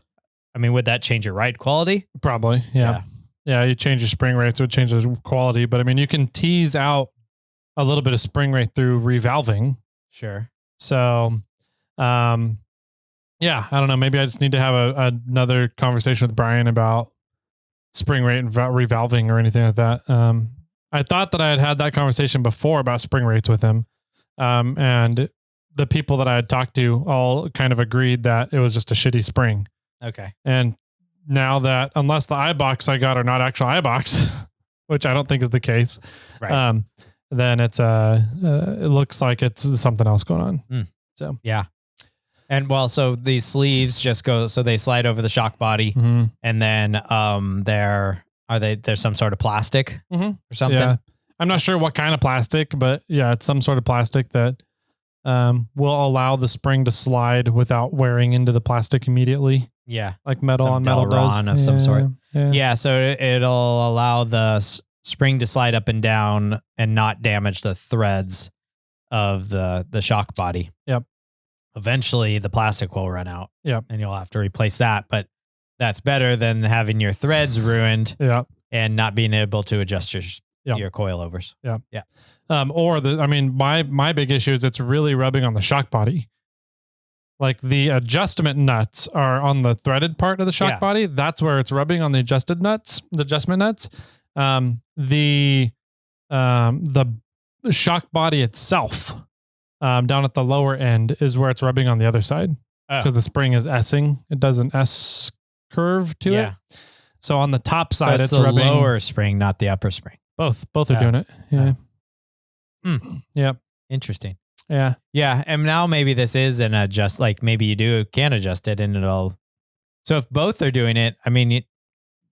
Speaker 2: I mean, would that change your ride quality?
Speaker 1: Probably. Yeah. You change your spring rate, so it changes quality. But I mean, you can tease out a little bit of spring rate through revalving.
Speaker 2: Sure.
Speaker 1: So, I don't know. Maybe I just need to have another conversation with Brian about spring rate and revalving or anything like that. I thought that I had that conversation before about spring rates with him. And the people that I had talked to all kind of agreed that it was just a shitty spring.
Speaker 2: Okay.
Speaker 1: And now that, unless the iBox I got are not actual iBox, which I don't think is the case,
Speaker 2: right.
Speaker 1: Then it's it looks like it's something else going on. So
Speaker 2: yeah. And well, so these sleeves just go, so they slide over the shock body, and then there's some sort of plastic or something.
Speaker 1: Yeah. I'm not sure what kind of plastic, but yeah, it's some sort of plastic that will allow the spring to slide without wearing into the plastic immediately.
Speaker 2: Yeah.
Speaker 1: Like metal on metal does.
Speaker 2: Of some sort. Yeah. So it'll allow the spring to slide up and down and not damage the threads of the shock body.
Speaker 1: Yep.
Speaker 2: Eventually the plastic will run out.
Speaker 1: Yep.
Speaker 2: And you'll have to replace that, but that's better than having your threads ruined and not being able to adjust your coilovers.
Speaker 1: Yeah. Yeah. My big issue is it's really rubbing on the shock body. like the adjustment nuts are on the threaded part of the shock body. That's where it's rubbing on the adjustment nuts. The shock body itself, down at the lower end, is where it's rubbing on the other side, because the spring is S-ing. It does an S curve to it. So on the top side,
Speaker 2: it's the
Speaker 1: rubbing
Speaker 2: lower spring, not the upper spring.
Speaker 1: Both are doing it. Yeah. Yep.
Speaker 2: Interesting.
Speaker 1: Yeah.
Speaker 2: Yeah. And now maybe this is an adjust, like maybe you can adjust it and it'll. So if both are doing it, I mean, you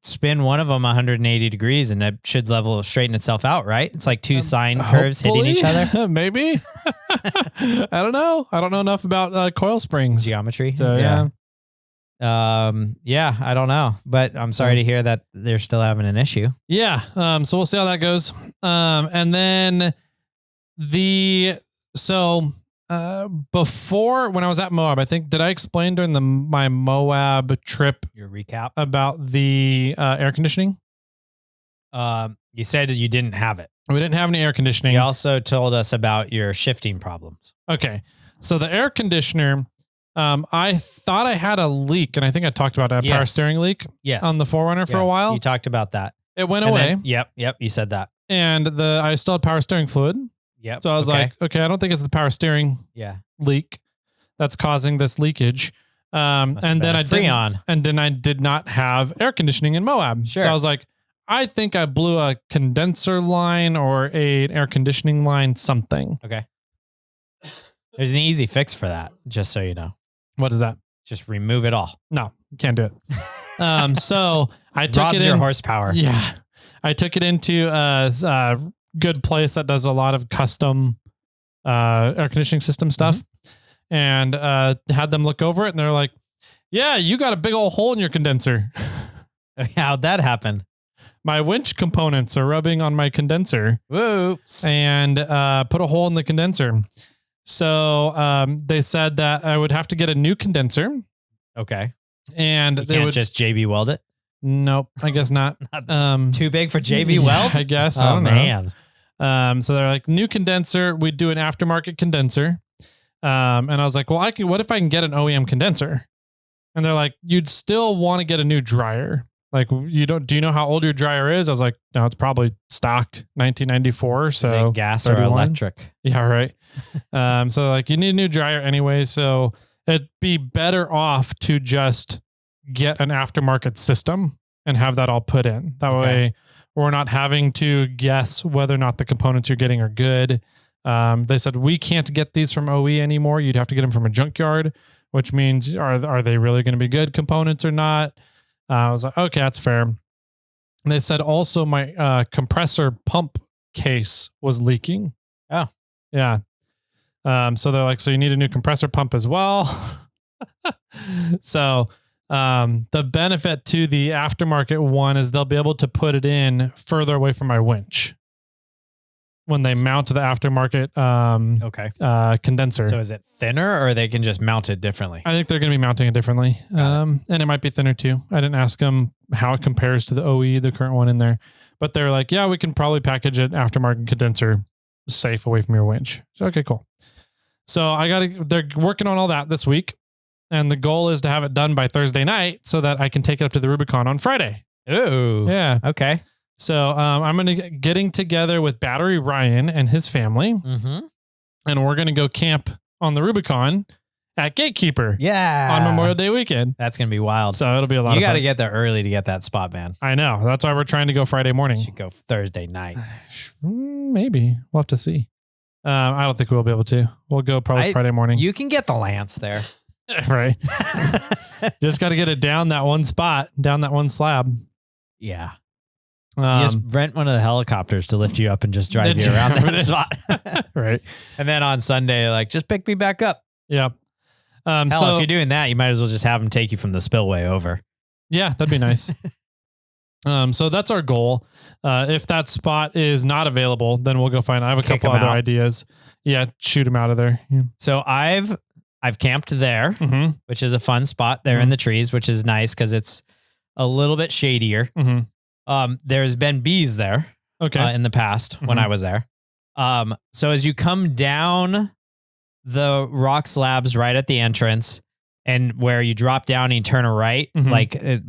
Speaker 2: spin one of them 180 degrees and it should straighten itself out, right? It's like two sine curves hitting each other.
Speaker 1: Maybe. I don't know. I don't know enough about coil springs.
Speaker 2: Geometry.
Speaker 1: So yeah.
Speaker 2: I don't know, but I'm sorry to hear that they're still having an issue.
Speaker 1: Yeah. So we'll see how that goes. And then before, when I was at Moab, I think, did I explain during my Moab trip
Speaker 2: your recap
Speaker 1: about the air conditioning?
Speaker 2: You said you didn't have it.
Speaker 1: We didn't have any air conditioning.
Speaker 2: You also told us about your shifting problems.
Speaker 1: Okay. So the air conditioner, I thought I had a leak, and I think I talked about a power steering leak on the 4Runner for a while.
Speaker 2: You talked about that.
Speaker 1: It went away.
Speaker 2: Yep. You said that.
Speaker 1: And I still had power steering fluid.
Speaker 2: Yep.
Speaker 1: So I was like, okay, I don't think it's the power steering leak that's causing this leakage. And then I did not have air conditioning in Moab.
Speaker 2: Sure.
Speaker 1: So I was like, I think I blew a condenser line or an air conditioning line, something.
Speaker 2: Okay. There's an easy fix for that, just so you know.
Speaker 1: What is that?
Speaker 2: Just remove it all.
Speaker 1: No, you can't do it. So I took
Speaker 2: your horsepower.
Speaker 1: Yeah. I took it into a good place that does a lot of custom air conditioning system stuff, and had them look over it, and they're like, yeah, you got a big old hole in your condenser.
Speaker 2: How'd that happen?
Speaker 1: My winch components are rubbing on my condenser.
Speaker 2: Whoops.
Speaker 1: And put a hole in the condenser. So they said that I would have to get a new condenser.
Speaker 2: Okay.
Speaker 1: And
Speaker 2: they would just JB weld it?
Speaker 1: Nope, I guess not.
Speaker 2: Too big for JB weld?
Speaker 1: I guess. I don't know. So they're like, new condenser. We'd do an aftermarket condenser. And I was like, well, what if I can get an OEM condenser? And they're like, you'd still want to get a new dryer. Like, do you know how old your dryer is? I was like, no, it's probably stock 1994. So
Speaker 2: is it gas
Speaker 1: 31?
Speaker 2: Or electric?
Speaker 1: Yeah, right. So like, you need a new dryer anyway. So it'd be better off to just get an aftermarket system and have that all put in. That way we're not having to guess whether or not the components you're getting are good. They said, we can't get these from OE anymore. You'd have to get them from a junkyard, which means are they really going to be good components or not? I was like, okay, that's fair. And they said also my compressor pump case was leaking.
Speaker 2: Oh,
Speaker 1: yeah. So they're like, so you need a new compressor pump as well. So the benefit to the aftermarket one is they'll be able to put it in further away from my winch when they mount the aftermarket condenser.
Speaker 2: So is it thinner, or they can just mount it differently?
Speaker 1: I think they're going to be mounting it differently. And it might be thinner too. I didn't ask them how it compares to the OE, the current one in there, but they're like, yeah, we can probably package an aftermarket condenser safe away from your winch. So, okay, cool. So they're working on all that this week. And the goal is to have it done by Thursday night so that I can take it up to the Rubicon on Friday.
Speaker 2: Ooh.
Speaker 1: Yeah.
Speaker 2: Okay.
Speaker 1: So I'm going to getting together with Battery Ryan and his family. And we're going to go camp on the Rubicon at Gatekeeper.
Speaker 2: Yeah.
Speaker 1: On Memorial Day weekend.
Speaker 2: That's going to be wild.
Speaker 1: So it'll be a lot of fun.
Speaker 2: You got to get there early to get that spot, man.
Speaker 1: I know. That's why we're trying to go Friday morning.
Speaker 2: You should go Thursday night.
Speaker 1: Maybe. We'll have to see. I don't think we'll be able to. We'll go probably Friday morning.
Speaker 2: You can get the Lance there.
Speaker 1: Right. Just got to get it down that one spot, down that one slab.
Speaker 2: Yeah. You just rent one of the helicopters to lift you up and just drive you around that spot.
Speaker 1: Right.
Speaker 2: And then on Sunday, like, just pick me back up.
Speaker 1: Yeah.
Speaker 2: Hell, if you're doing that, you might as well just have them take you from the spillway over.
Speaker 1: Yeah, that'd be nice. So that's our goal. If that spot is not available, then we'll go find. I have a couple other ideas. Yeah, shoot them out of there. Yeah.
Speaker 2: So I've camped there, which is a fun spot there in the trees, which is nice because it's a little bit shadier. There's been bees there in the past when I was there. So as you come down the rock slabs right at the entrance, and where you drop down and you turn a right, like it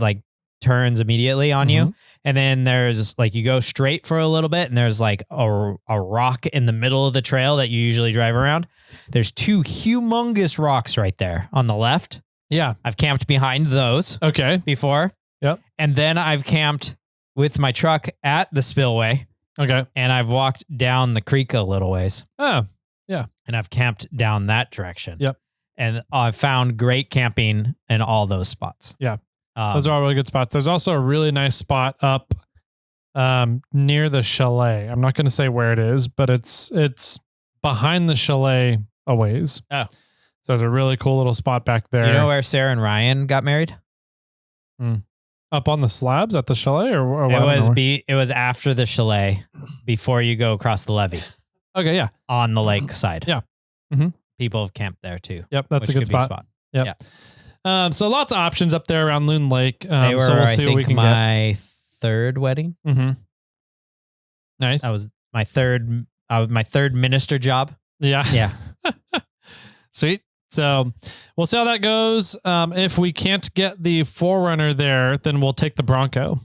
Speaker 2: turns immediately on you. And then there's like, you go straight for a little bit and there's like a rock in the middle of the trail that you usually drive around. There's 2 humongous rocks right there on the left.
Speaker 1: Yeah.
Speaker 2: I've camped behind those.
Speaker 1: Okay.
Speaker 2: Before.
Speaker 1: Yep.
Speaker 2: And then I've camped with my truck at the spillway.
Speaker 1: Okay.
Speaker 2: And I've walked down the creek a little ways.
Speaker 1: Oh, yeah.
Speaker 2: And I've camped down that direction.
Speaker 1: Yep.
Speaker 2: And I've found great camping in all those spots.
Speaker 1: Yeah. Those are all really good spots. There's also a really nice spot up near the chalet. I'm not going to say where it is, but it's behind the chalet a ways.
Speaker 2: Oh.
Speaker 1: So there's a really cool little spot back there.
Speaker 2: You know where Sarah and Ryan got married?
Speaker 1: Up on the slabs at the chalet, or
Speaker 2: it was after the chalet, before you go across the levee.
Speaker 1: Okay, yeah,
Speaker 2: on the lake side.
Speaker 1: Yeah,
Speaker 2: people have camped there too.
Speaker 1: Yep, that's a good spot. Yep. Yeah. So lots of options up there around Loon Lake.
Speaker 2: They were,
Speaker 1: so we'll see
Speaker 2: I think,
Speaker 1: what we can
Speaker 2: my
Speaker 1: get.
Speaker 2: 3rd wedding.
Speaker 1: Nice.
Speaker 2: That was my third minister job.
Speaker 1: Yeah.
Speaker 2: Yeah.
Speaker 1: Sweet. So we'll see how that goes. If we can't get the 4Runner there, then we'll take the Bronco.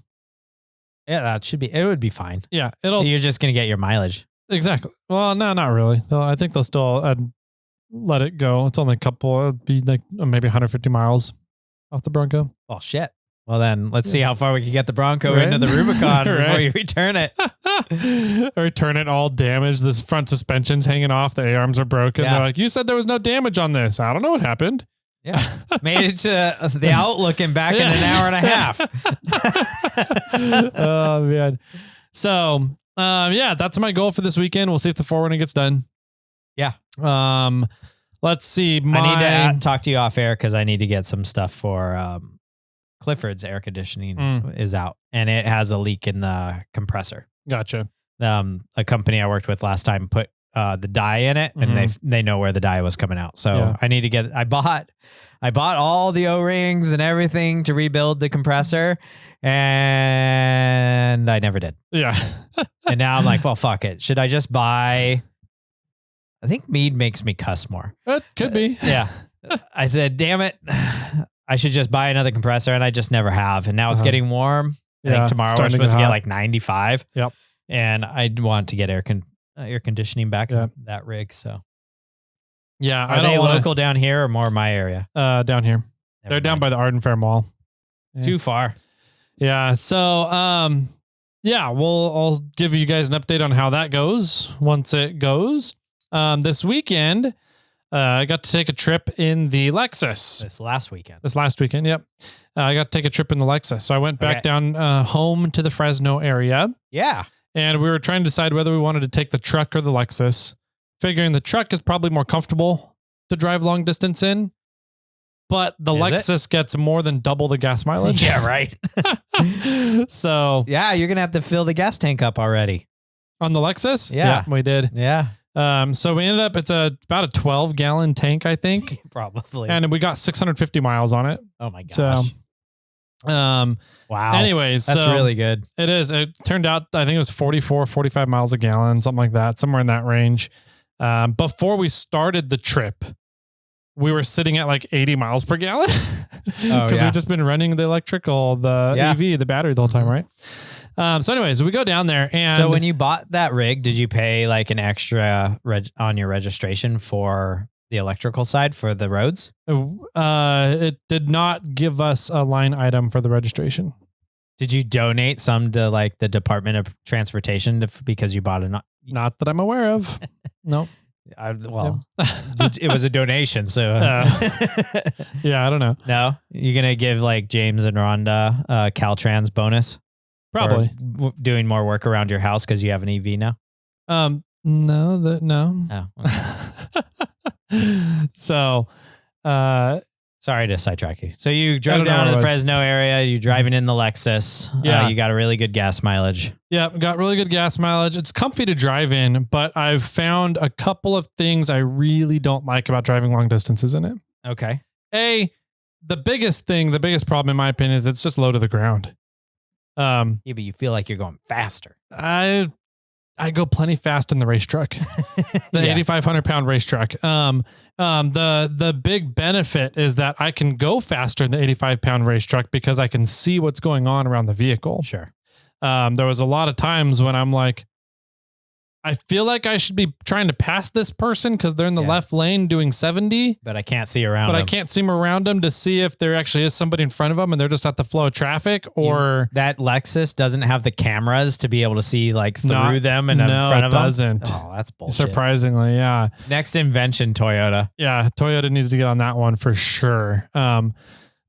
Speaker 2: Yeah, it would be fine.
Speaker 1: Yeah.
Speaker 2: You're just going to get your mileage.
Speaker 1: Exactly. Well, no, not really. I think they'll still let it go. It's only a couple, it'd be like maybe 150 miles off the Bronco.
Speaker 2: Oh, shit. Well, then let's see how far we can get the Bronco into the Rubicon before you return it.
Speaker 1: Or return it all damaged. This front suspension's hanging off. The A-arms are broken. Yeah. They're like, you said there was no damage on this. I don't know what happened.
Speaker 2: Yeah. Made it to the Outlook and back in an hour and a half.
Speaker 1: Oh, man. So, yeah, that's my goal for this weekend. We'll see if the 4Runner gets done.
Speaker 2: Yeah.
Speaker 1: Let's see.
Speaker 2: I need to talk to you off air because I need to get some stuff for Clifford's air conditioning is out and it has a leak in the compressor.
Speaker 1: Gotcha.
Speaker 2: A company I worked with last time put the dye in it and they know where the dye was coming out. So I need to get, I bought all the O-rings and everything to rebuild the compressor and I never did.
Speaker 1: Yeah.
Speaker 2: And now I'm like, well, fuck it. Should I just buy, I think mead makes me cuss more.
Speaker 1: It could be.
Speaker 2: Yeah. I said, damn it. I should just buy another compressor and I just never have. And now it's getting warm. I think tomorrow we're supposed to get like 95.
Speaker 1: Yep.
Speaker 2: And I want to get air conditioning back in that rig. So
Speaker 1: yeah.
Speaker 2: Are they local down here or more my area?
Speaker 1: Down here. They're down by the Arden Fair Mall.
Speaker 2: Yeah. Too far.
Speaker 1: Yeah. So, yeah, I'll give you guys an update on how that goes once it goes. This weekend, I got to take a trip in the Lexus.
Speaker 2: This last weekend.
Speaker 1: Yep. I got to take a trip in the Lexus. So I went back down home to the Fresno area.
Speaker 2: Yeah.
Speaker 1: And we were trying to decide whether we wanted to take the truck or the Lexus, figuring the truck is probably more comfortable to drive long distance in. But the Lexus gets more than double the gas mileage.
Speaker 2: Yeah, right.
Speaker 1: So
Speaker 2: yeah, you're gonna have to fill the gas tank up already
Speaker 1: on the Lexus.
Speaker 2: Yeah,
Speaker 1: we did.
Speaker 2: Yeah.
Speaker 1: So we ended up, it's about a 12-gallon tank, I think,
Speaker 2: probably,
Speaker 1: and we got 650 miles on it.
Speaker 2: Oh my gosh.
Speaker 1: So,
Speaker 2: wow.
Speaker 1: Anyways,
Speaker 2: that's really good.
Speaker 1: It is. It turned out, I think it was 45 miles a gallon, something like that, somewhere in that range. Before we started the trip, we were sitting at like 80 miles per gallon because we've just been running the EV, the battery the whole time, right? So anyways, we go down there and
Speaker 2: so when you bought that rig, did you pay like an extra on your registration for the electrical side for the roads?
Speaker 1: It did not give us a line item for the registration.
Speaker 2: Did you donate some to like the Department of Transportation because you bought it?
Speaker 1: Not that I'm aware of. No.
Speaker 2: It was a donation, so
Speaker 1: yeah, I don't know.
Speaker 2: No, you're gonna give like James and Rhonda Caltrans bonus,
Speaker 1: probably
Speaker 2: doing more work around your house because you have an EV now.
Speaker 1: No.
Speaker 2: Oh, okay.
Speaker 1: So,
Speaker 2: sorry to sidetrack you. So you drove down to the Fresno area. You're driving in the Lexus.
Speaker 1: Yeah,
Speaker 2: you got a really good gas mileage.
Speaker 1: Yeah, got really good gas mileage. It's comfy to drive in, but I've found a couple of things I really don't like about driving long distances in it.
Speaker 2: Okay.
Speaker 1: The biggest problem in my opinion is it's just low to the ground.
Speaker 2: Yeah, but you feel like you're going faster.
Speaker 1: I I go plenty fast in the race truck, the 8,500 pound race truck. The big benefit is that I can go faster in the 85 pound race truck because I can see what's going on around the vehicle.
Speaker 2: Sure.
Speaker 1: There was a lot of times when I'm like, I feel like I should be trying to pass this person because they're in the left lane doing 70.
Speaker 2: But I can't see around them.
Speaker 1: I can't see them around them to see if there actually is somebody in front of them and they're just at the flow of traffic or...
Speaker 2: That Lexus doesn't have the cameras to be able to see like through them and in front of them?
Speaker 1: No, it doesn't.
Speaker 2: Oh, that's bullshit.
Speaker 1: Surprisingly, yeah.
Speaker 2: Next invention, Toyota.
Speaker 1: Yeah, Toyota needs to get on that one for sure.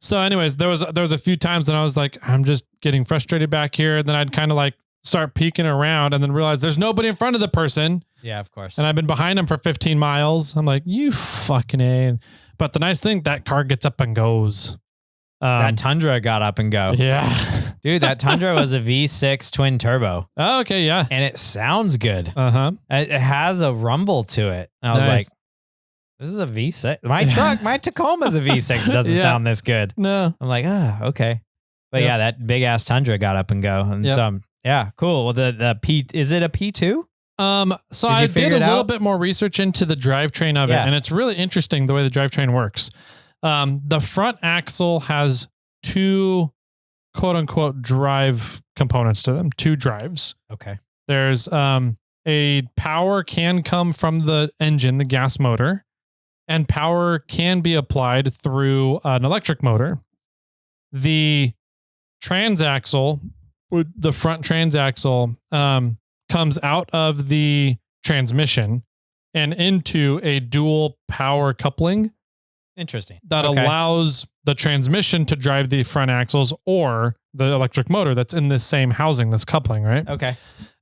Speaker 1: So anyways, there was a few times and I was like, I'm just getting frustrated back here. And then I'd kind of like start peeking around and then realize there's nobody in front of the person.
Speaker 2: Yeah, of course.
Speaker 1: And I've been behind them for 15 miles. I'm like, you fucking A. But the nice thing, that car gets up and goes.
Speaker 2: That Tundra got up and go.
Speaker 1: Yeah.
Speaker 2: Dude, that Tundra was a V6 twin turbo.
Speaker 1: Oh, okay, yeah.
Speaker 2: And it sounds good.
Speaker 1: Uh-huh.
Speaker 2: It has a rumble to it. And I was like, this is a V6. My truck, my Tacoma's a V6. Doesn't sound this good.
Speaker 1: No.
Speaker 2: I'm like, okay. But yeah, that big ass Tundra got up and go. And so, yeah, cool. Well, the P, is it a P2?
Speaker 1: So I did a little bit more research into the drivetrain of it, and it's really interesting the way the drivetrain works. The front axle has two quote unquote drive components to them, two drives.
Speaker 2: Okay.
Speaker 1: There's, a power can come from the engine, the gas motor, and power can be applied through an electric motor. The transaxle, the front transaxle, comes out of the transmission and into a dual power coupling.
Speaker 2: Interesting.
Speaker 1: That allows the transmission to drive the front axles or the electric motor that's in this same housing, this coupling, right?
Speaker 2: Okay.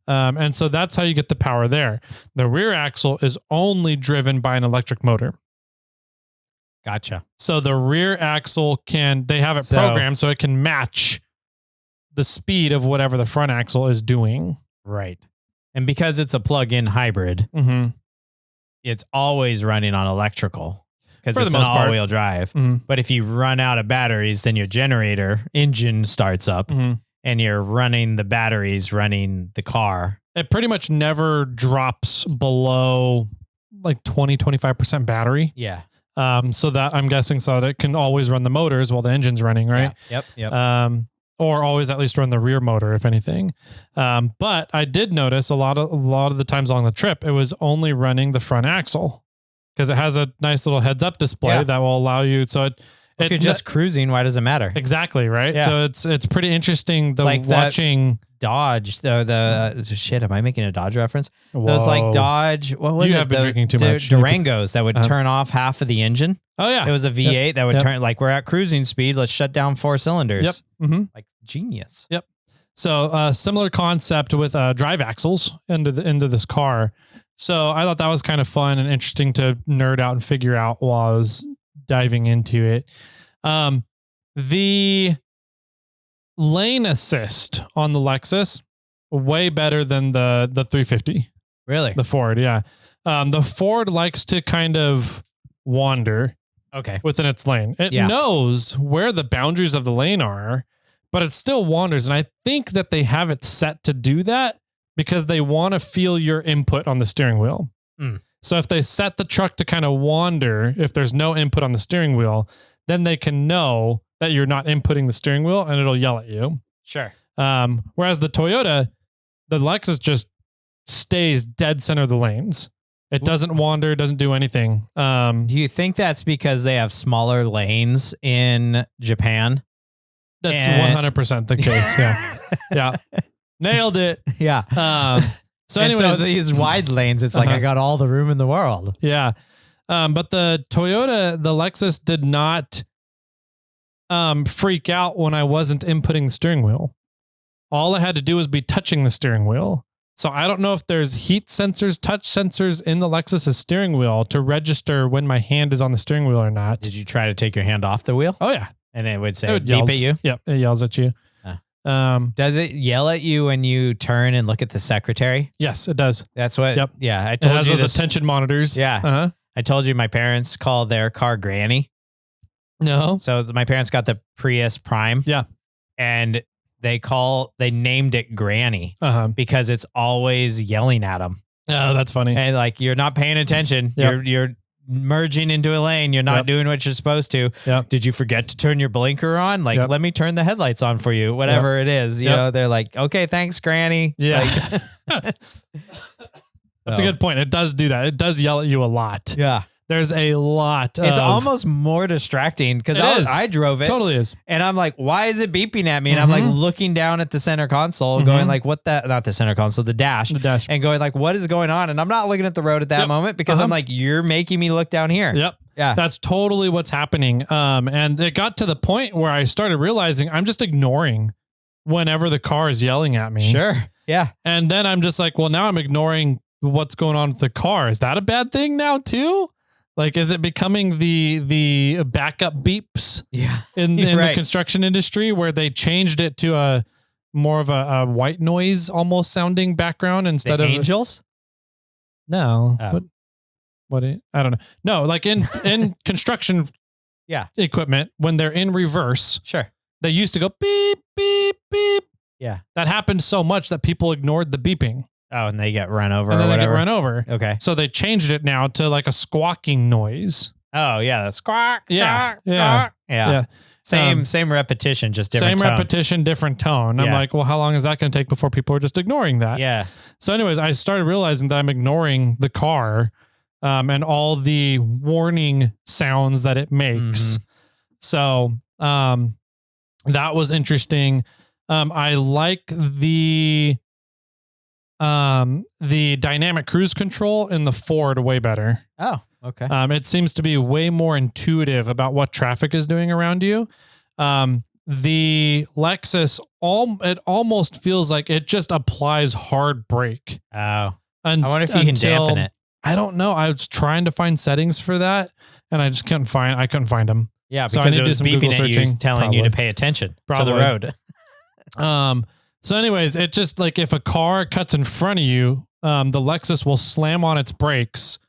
Speaker 1: And so that's how you get the power there. The rear axle is only driven by an electric motor.
Speaker 2: Gotcha.
Speaker 1: So the rear axle they have it programmed so it can match the speed of whatever the front axle is doing.
Speaker 2: Right. And because it's a plug-in hybrid, it's always running on electrical because it's an all-wheel drive. But if you run out of batteries, then your generator engine starts up and you're running the batteries, running the car.
Speaker 1: It pretty much never drops below like 20-25% battery.
Speaker 2: Yeah.
Speaker 1: So that I'm guessing that it can always run the motors while the engine's running, right?
Speaker 2: Yeah. Yep.
Speaker 1: Or always at least run the rear motor, if anything. But I did notice a lot of the times along the trip, it was only running the front axle because it has a nice little heads up display that will allow you. So
Speaker 2: if you're just cruising, why does it matter?
Speaker 1: Exactly. Right. Yeah. So it's pretty interesting. Watching
Speaker 2: Dodge, the shit. Am I making a Dodge reference? Whoa. Those like Dodge. What was it?
Speaker 1: You have been drinking too much.
Speaker 2: Durangos that would turn off half of the engine.
Speaker 1: Oh yeah.
Speaker 2: It was a V8 that would turn like we're at cruising speed. Let's shut down 4 cylinders.
Speaker 1: Yep.
Speaker 2: Like genius.
Speaker 1: Yep. So similar concept with drive axles into this car. So I thought that was kind of fun and interesting to nerd out and figure out while I was diving into it. The lane assist on the Lexus, way better than the 350.
Speaker 2: Really?
Speaker 1: The Ford, yeah. The Ford likes to kind of wander within its lane. It knows where the boundaries of the lane are, but it still wanders. And I think that they have it set to do that because they want to feel your input on the steering wheel. So if they set the truck to kind of wander, if there's no input on the steering wheel, then they can know that you're not inputting the steering wheel and it'll yell at you.
Speaker 2: Sure.
Speaker 1: Whereas the Toyota, the Lexus just stays dead center of the lanes. It doesn't wander, doesn't do anything.
Speaker 2: Do you think that's because they have smaller lanes in Japan?
Speaker 1: That's 100% the case. Yeah. Yeah. Nailed it.
Speaker 2: Yeah.
Speaker 1: So anyway,
Speaker 2: these wide lanes, it's like I got all the room in the world.
Speaker 1: Yeah. But the Lexus did not freak out when I wasn't inputting the steering wheel. All I had to do was be touching the steering wheel. So I don't know if there's heat sensors, touch sensors in the Lexus's steering wheel to register when my hand is on the steering wheel or not.
Speaker 2: Did you try to take your hand off the wheel?
Speaker 1: Oh yeah.
Speaker 2: And it would say beep at you?
Speaker 1: Yep. It yells at you.
Speaker 2: Does it yell at you when you turn and look at the secretary?
Speaker 1: Yes, it does.
Speaker 2: That's what.
Speaker 1: Yep.
Speaker 2: Yeah. I told you
Speaker 1: those attention monitors.
Speaker 2: Yeah. I told you my parents call their car Granny.
Speaker 1: No.
Speaker 2: So my parents got the Prius Prime.
Speaker 1: Yeah.
Speaker 2: And they named it Granny because it's always yelling at them.
Speaker 1: Oh, that's funny.
Speaker 2: And like, you're not paying attention.
Speaker 1: Yep.
Speaker 2: You're merging into a lane. You're not doing what you're supposed to.
Speaker 1: Yep.
Speaker 2: Did you forget to turn your blinker on? Like, let me turn the headlights on for you, whatever it is. You know, they're like, okay, thanks, Granny.
Speaker 1: Yeah.
Speaker 2: Like,
Speaker 1: that's a good point. It does do that. It does yell at you a lot.
Speaker 2: Yeah.
Speaker 1: There's a lot.
Speaker 2: It's almost more distracting because I drove it.
Speaker 1: Totally is.
Speaker 2: And I'm like, why is it beeping at me? And I'm like looking down at the center console going like, what that, not the center console, the dash. And going like, what is going on? And I'm not looking at the road at that moment because I'm like, you're making me look down here.
Speaker 1: Yep.
Speaker 2: Yeah.
Speaker 1: That's totally what's happening. And it got to the point where I started realizing I'm just ignoring whenever the car is yelling at me.
Speaker 2: Sure. Yeah.
Speaker 1: And then I'm just like, well, now I'm ignoring what's going on with the car. Is that a bad thing now too? Like, is it becoming the backup beeps in the construction industry where they changed it to a more of a white noise almost sounding background instead of
Speaker 2: angels?
Speaker 1: No. Oh. What I don't know. No, like in construction equipment, when they're in reverse, they used to go beep, beep, beep.
Speaker 2: Yeah.
Speaker 1: That happened so much that people ignored the beeping.
Speaker 2: Oh, and they get run over.
Speaker 1: And then they get run over.
Speaker 2: Okay.
Speaker 1: So they changed it now to like a squawking noise.
Speaker 2: Oh, yeah. The squawk.
Speaker 1: Yeah.
Speaker 2: Squawk,
Speaker 1: Yeah.
Speaker 2: Yeah. Same repetition, just different
Speaker 1: tone.
Speaker 2: Same
Speaker 1: repetition, different tone. I'm like, well, how long is that going to take before people are just ignoring that?
Speaker 2: Yeah.
Speaker 1: So anyways, I started realizing that I'm ignoring the car and all the warning sounds that it makes. So that was interesting. I like the dynamic cruise control in the Ford way better.
Speaker 2: Oh, okay.
Speaker 1: It seems to be way more intuitive about what traffic is doing around you. The Lexus, it almost feels like it just applies hard brake.
Speaker 2: Oh, I wonder if you can dampen it.
Speaker 1: I don't know. I was trying to find settings for that and I just couldn't find them.
Speaker 2: Yeah, because it was beeping at you, telling you to pay attention to the road.
Speaker 1: So anyways, it just like if a car cuts in front of you, the Lexus will slam on its brakes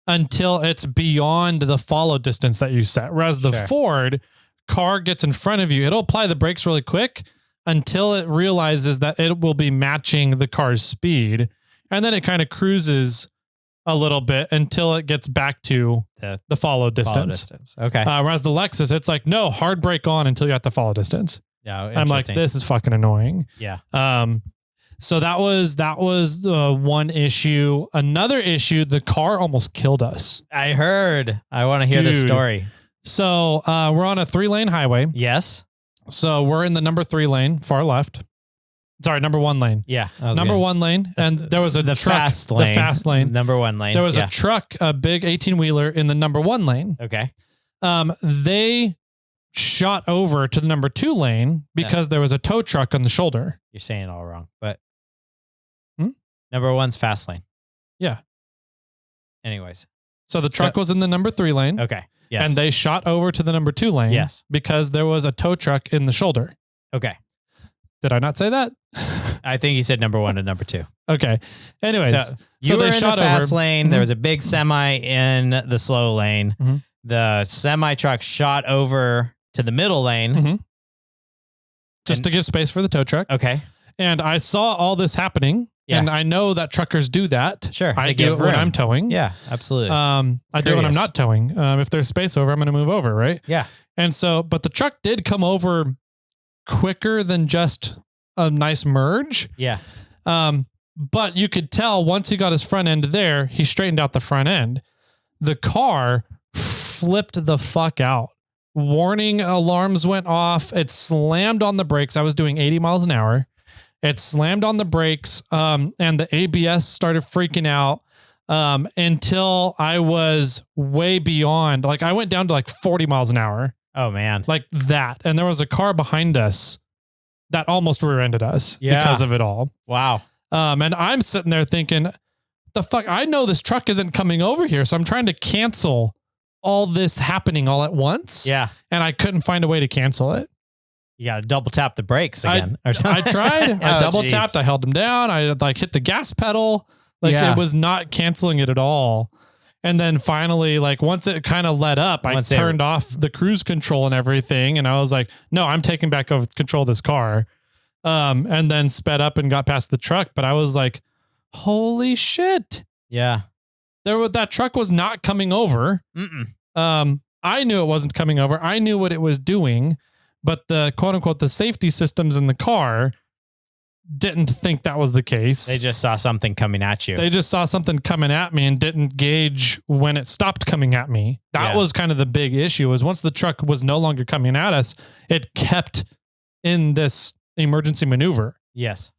Speaker 1: until it's beyond the follow distance that you set. Whereas the Ford car gets in front of you, it'll apply the brakes really quick until it realizes that it will be matching the car's speed. And then it kind of cruises a little bit until it gets back to the follow distance.
Speaker 2: Okay.
Speaker 1: Whereas the Lexus, it's like, no, hard brake on until you're at the follow distance.
Speaker 2: Yeah,
Speaker 1: I'm like, this is fucking annoying.
Speaker 2: Yeah.
Speaker 1: So that was one issue. Another issue, the car almost killed us.
Speaker 2: I heard. I want to hear the story.
Speaker 1: So we're on a 3-lane highway.
Speaker 2: Yes.
Speaker 1: So we're in the number 3 lane, far left. Sorry, number 1 lane.
Speaker 2: Yeah.
Speaker 1: Number 1 lane. And there was a truck,
Speaker 2: fast lane.
Speaker 1: the fast lane.
Speaker 2: Number 1 lane.
Speaker 1: There was a truck, a big 18-wheeler in the number 1 lane.
Speaker 2: Okay.
Speaker 1: They shot over to the number 2 lane because there was a tow truck on the shoulder.
Speaker 2: You're saying it all wrong, but number 1's fast lane.
Speaker 1: Yeah.
Speaker 2: Anyways.
Speaker 1: So the truck was in the number 3 lane.
Speaker 2: Okay. Yes.
Speaker 1: And they shot over to the number 2 lane.
Speaker 2: Yes.
Speaker 1: Because there was a tow truck in the shoulder.
Speaker 2: Okay.
Speaker 1: Did I not say that?
Speaker 2: I think you said number 1 and number 2.
Speaker 1: Okay. Anyways.
Speaker 2: So they shot in the fast lane. There was a big semi in the slow lane. The semi truck shot over to the middle lane.
Speaker 1: Just to give space for the tow truck.
Speaker 2: Okay.
Speaker 1: And I saw all this happening. Yeah. And I know that truckers do that.
Speaker 2: Sure.
Speaker 1: I do it when I'm towing.
Speaker 2: Yeah, absolutely.
Speaker 1: I do it when I'm not towing. If there's space over, I'm going to move over, right?
Speaker 2: Yeah.
Speaker 1: And so, but the truck did come over quicker than just a nice merge.
Speaker 2: Yeah.
Speaker 1: But you could tell once he got his front end there, he straightened out the front end. The car flipped the fuck out. Warning alarms went off. It slammed on the brakes. I was doing 80 miles an hour. It slammed on the brakes, and the ABS started freaking out until I was way beyond. Like I went down to like 40 miles an hour.
Speaker 2: Oh, man.
Speaker 1: Like that. And there was a car behind us that almost rear-ended us because of it all.
Speaker 2: Wow.
Speaker 1: And I'm sitting there thinking, the fuck, I know this truck isn't coming over here, so I'm trying to cancel all this happening all at once.
Speaker 2: Yeah.
Speaker 1: And I couldn't find a way to cancel it.
Speaker 2: You got to double tap the brakes again.
Speaker 1: I tried. I double tapped. I held them down. I like hit the gas pedal. Like it was not canceling it at all. And then finally, like once it kind of let up, I turned off the cruise control and everything. And I was like, no, I'm taking back over control of this car. and then sped up and got past the truck. But I was like, holy shit.
Speaker 2: Yeah.
Speaker 1: That truck was not coming over. I knew it wasn't coming over. I knew what it was doing, but the quote unquote, the safety systems in the car didn't think that was the case.
Speaker 2: They just saw something coming at you.
Speaker 1: They just saw something coming at me and didn't gauge when it stopped coming at me. That was kind of the big issue, was once the truck was no longer coming at us, it kept in this emergency maneuver.
Speaker 2: Yes.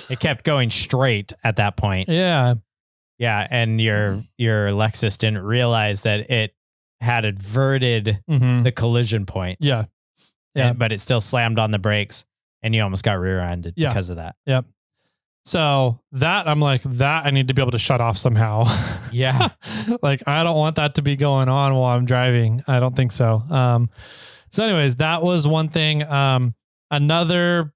Speaker 2: It kept going straight at that point.
Speaker 1: Yeah.
Speaker 2: Yeah. And your Lexus didn't realize that it had averted the collision point.
Speaker 1: Yeah. Yeah.
Speaker 2: But it still slammed on the brakes. And you almost got rear-ended because of that.
Speaker 1: Yep. So that I'm like, that I need to be able to shut off somehow.
Speaker 2: Yeah.
Speaker 1: Like, I don't want that to be going on while I'm driving. I don't think so. So anyways, that was one thing. Another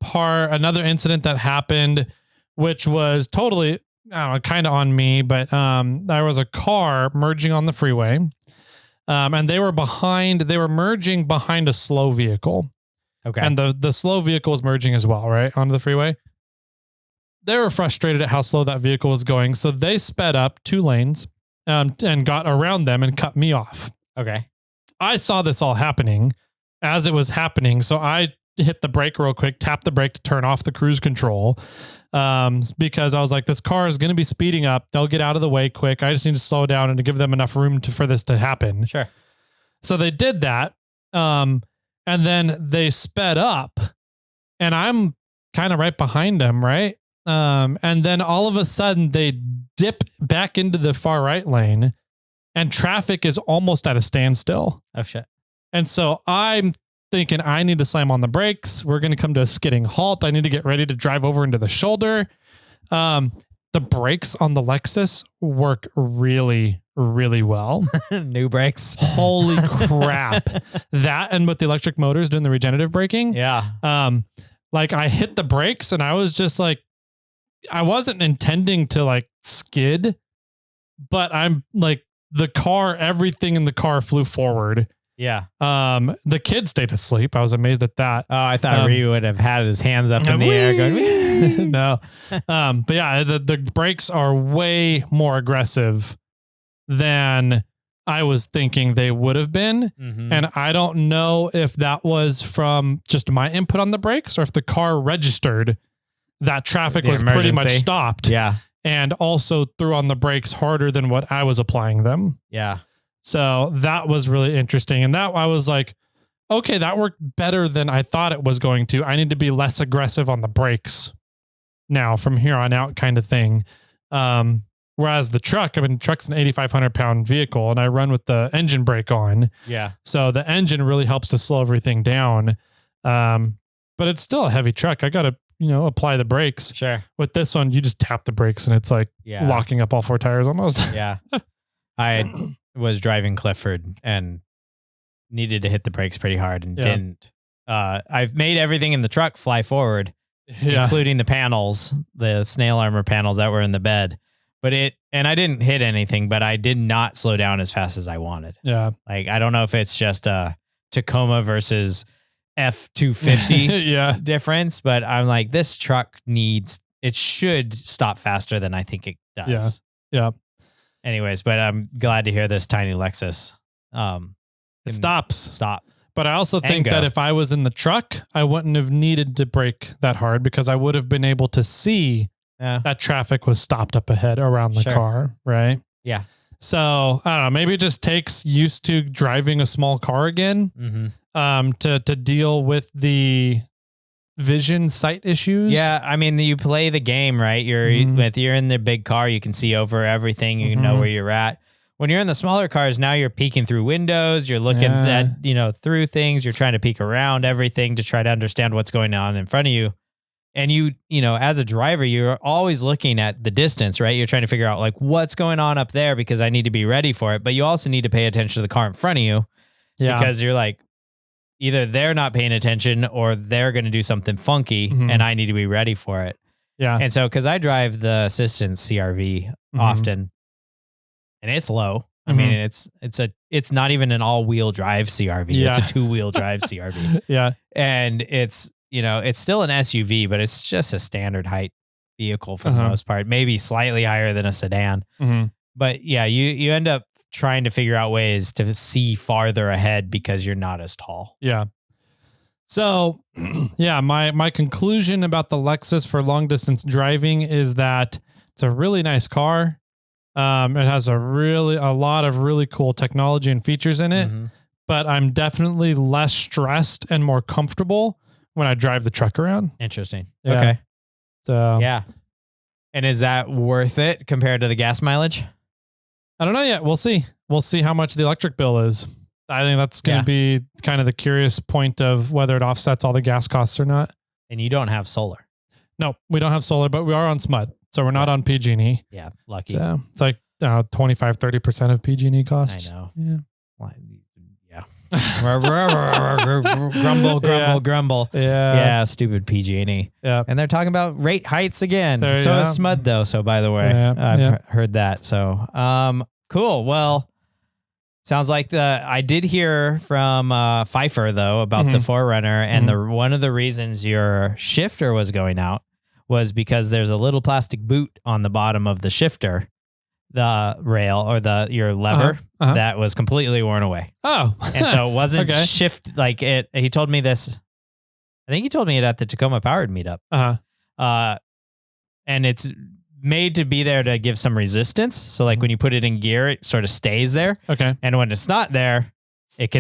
Speaker 1: incident that happened, which was totally, kind of on me, but there was a car merging on the freeway. And they were merging behind a slow vehicle.
Speaker 2: Okay.
Speaker 1: And the slow vehicle was merging as well, right? Onto the freeway. They were frustrated at how slow that vehicle was going. So they sped up 2 lanes and got around them and cut me off.
Speaker 2: Okay.
Speaker 1: I saw this all happening as it was happening. So I hit the brake real quick, tapped the brake to turn off the cruise control. Because I was like, this car is going to be speeding up. They'll get out of the way quick. I just need to slow down and to give them enough room for this to happen.
Speaker 2: Sure.
Speaker 1: So they did that. And then they sped up and I'm kind of right behind them. Right. And then all of a sudden they dip back into the far right lane and traffic is almost at a standstill.
Speaker 2: Oh shit.
Speaker 1: And so I'm thinking I need to slam on the brakes. We're going to come to a skidding halt. I need to get ready to drive over into the shoulder. The brakes on the Lexus work really, really well.
Speaker 2: New brakes.
Speaker 1: Holy crap. That and with the electric motors doing the regenerative braking.
Speaker 2: Yeah.
Speaker 1: Like I hit the brakes and I was just like, I wasn't intending to like skid, but I'm like everything in the car flew forward.
Speaker 2: Yeah.
Speaker 1: The kid stayed asleep. I was amazed at that.
Speaker 2: Oh, I thought Ryu would have had his hands up in the air going,
Speaker 1: no. But yeah, the brakes are way more aggressive than I was thinking they would have been. Mm-hmm. And I don't know if that was from just my input on the brakes or if the car registered that traffic was pretty much stopped.
Speaker 2: Yeah.
Speaker 1: And also threw on the brakes harder than what I was applying them.
Speaker 2: Yeah.
Speaker 1: So that was really interesting. And that I was like, okay, that worked better than I thought it was going to. I need to be less aggressive on the brakes now from here on out kind of thing. Whereas the truck's an 8,500 pound vehicle and I run with the engine brake on.
Speaker 2: Yeah.
Speaker 1: So the engine really helps to slow everything down. But it's still a heavy truck. I got to, apply the brakes.
Speaker 2: Sure.
Speaker 1: With this one, you just tap the brakes and it's like locking up all 4 tires almost.
Speaker 2: Yeah. I was driving Clifford and needed to hit the brakes pretty hard and didn't. I've made everything in the truck fly forward, including the panels, the snail armor panels that were in the bed. And I didn't hit anything, but I did not slow down as fast as I wanted.
Speaker 1: Yeah.
Speaker 2: Like, I don't know if it's just a Tacoma versus F250 difference, but I'm like, this truck it should stop faster than I think it does.
Speaker 1: Yeah.
Speaker 2: Anyways, but I'm glad to hear this tiny Lexus.
Speaker 1: It stops. But I also think that if I was in the truck, I wouldn't have needed to brake that hard because I would have been able to see that traffic was stopped up ahead around the car. Right.
Speaker 2: Yeah.
Speaker 1: So I don't know, maybe it just takes used to driving a small car again, to deal with the vision sight issues.
Speaker 2: Yeah. I mean, you play the game, right? You're in the big car, you can see over everything. You know where you're at. When you're in the smaller cars, now you're peeking through windows. You're looking at, through things. You're trying to peek around everything to try to understand what's going on in front of you. And as a driver, you're always looking at the distance, right? You're trying to figure out like what's going on up there because I need to be ready for it. But you also need to pay attention to the car in front of you because you're like, either they're not paying attention or they're going to do something funky and I need to be ready for it.
Speaker 1: Yeah.
Speaker 2: And so, cause I drive the assistance CRV often and it's low. I mean, it's not even an all wheel drive CRV. It's a 2-wheel drive CRV.
Speaker 1: Yeah.
Speaker 2: And it's still an SUV, but it's just a standard height vehicle for the most part, maybe slightly higher than a sedan. But yeah, you end up trying to figure out ways to see farther ahead because you're not as tall.
Speaker 1: Yeah. So yeah, my conclusion about the Lexus for long distance driving is that it's a really nice car. It has a lot of really cool technology and features in it, but I'm definitely less stressed and more comfortable when I drive the truck around.
Speaker 2: Interesting.
Speaker 1: Yeah.
Speaker 2: Okay.
Speaker 1: So
Speaker 2: yeah. And is that worth it compared to the gas mileage?
Speaker 1: I don't know yet. We'll see. We'll see how much the electric bill is. I think that's going to be kind of the curious point of whether it offsets all the gas costs or not.
Speaker 2: And you don't have solar.
Speaker 1: No, we don't have solar, but we are on SMUD. So we're not on PG&E.
Speaker 2: Yeah, lucky.
Speaker 1: So it's like 25-30% of PG&E costs.
Speaker 2: I know.
Speaker 1: Yeah.
Speaker 2: grumble. Yeah, stupid PG&E.
Speaker 1: Yeah.
Speaker 2: And they're talking about rate heights again.
Speaker 1: Is
Speaker 2: SMUD though. So by the way, I've heard that. So cool. Well, sounds like I did hear from Pfeiffer though about the 4Runner, and one of the reasons your shifter was going out was because there's a little plastic boot on the bottom of the shifter, the rail or your lever that was completely worn away.
Speaker 1: Oh,
Speaker 2: and so it wasn't shift like it. He told me this. I think he told me it at the Tacoma Powered meetup. And it's made to be there to give some resistance. So like when you put it in gear, it sort of stays there.
Speaker 1: Okay.
Speaker 2: And when it's not there, it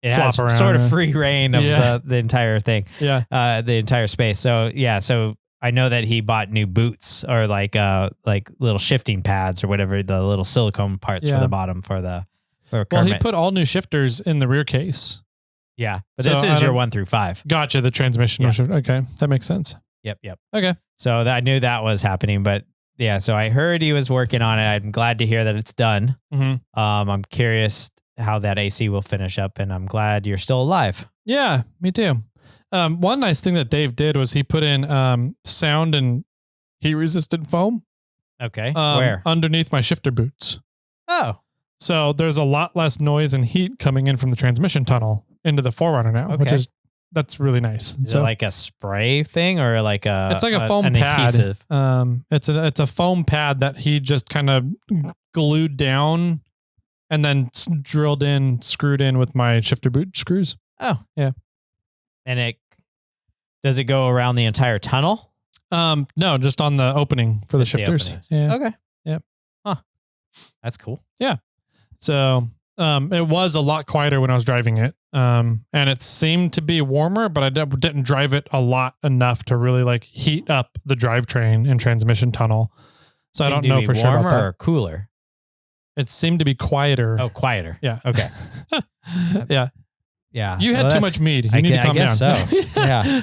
Speaker 2: has
Speaker 1: around,
Speaker 2: sort of free reign of the entire thing.
Speaker 1: Yeah.
Speaker 2: The entire space. So yeah. So I know that he bought new boots or like little shifting pads or whatever, the little silicone parts for the bottom for
Speaker 1: well, he put all new shifters in the rear case.
Speaker 2: Yeah. But so this is your 1 through 5.
Speaker 1: Gotcha. The transmission. Okay. That makes sense.
Speaker 2: Yep.
Speaker 1: Okay.
Speaker 2: So I knew that was happening, but yeah, so I heard he was working on it. I'm glad to hear that it's done. I'm curious how that AC will finish up, and I'm glad you're still alive.
Speaker 1: Yeah, me too. One nice thing that Dave did was he put in sound and heat resistant foam.
Speaker 2: Okay. Where?
Speaker 1: Underneath my shifter boots.
Speaker 2: Oh.
Speaker 1: So there's a lot less noise and heat coming in from the transmission tunnel into the 4Runner now, that's really nice.
Speaker 2: Is it like a spray thing or like
Speaker 1: it's like a foam pad.
Speaker 2: Adhesive?
Speaker 1: It's a foam pad that he just kind of glued down and then screwed in with my shifter boot screws.
Speaker 2: Oh,
Speaker 1: yeah.
Speaker 2: And does it go around the entire tunnel?
Speaker 1: No, just on the opening for the shifters. Yeah.
Speaker 2: Okay.
Speaker 1: Yep.
Speaker 2: Huh. That's cool.
Speaker 1: Yeah. So, it was a lot quieter when I was driving it. And it seemed to be warmer, but I didn't drive it a lot enough to really like heat up the drivetrain and transmission tunnel. So I don't know for sure about that.
Speaker 2: Warmer or cooler?
Speaker 1: It seemed to be quieter.
Speaker 2: Oh, quieter.
Speaker 1: Yeah.
Speaker 2: Okay.
Speaker 1: Yeah.
Speaker 2: Yeah.
Speaker 1: You had too much mead. You need to calm down.
Speaker 2: I guess so. Yeah.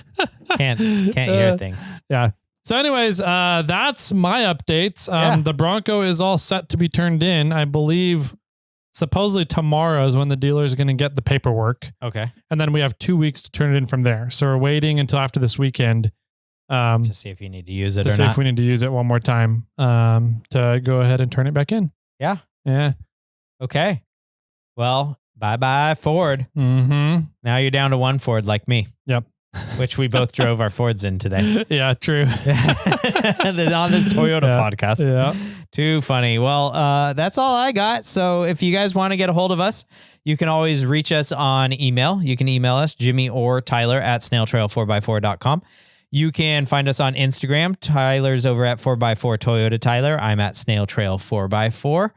Speaker 2: Can't hear things.
Speaker 1: Yeah. So anyways, that's my updates. The Bronco is all set to be turned in. I believe supposedly tomorrow is when the dealer is going to get the paperwork.
Speaker 2: Okay.
Speaker 1: And then we have 2 weeks to turn it in from there. So we're waiting until after this weekend.
Speaker 2: To see if you need to use it or not.
Speaker 1: To see if we need to use it one more time to go ahead and turn it back in.
Speaker 2: Yeah.
Speaker 1: Yeah.
Speaker 2: Okay. Well, bye-bye Ford. Now you're down to one Ford like me.
Speaker 1: Yep.
Speaker 2: Which we both drove our Fords in today.
Speaker 1: Yeah, true.
Speaker 2: On this Toyota podcast.
Speaker 1: Yeah.
Speaker 2: Too funny. Well, that's all I got. So if you guys want to get a hold of us, you can always reach us on email. You can email us, Jimmy or Tyler at SnailTrail4x4.com. You can find us on Instagram. Tyler's over at 4x4 Toyota Tyler. I'm at SnailTrail4x4.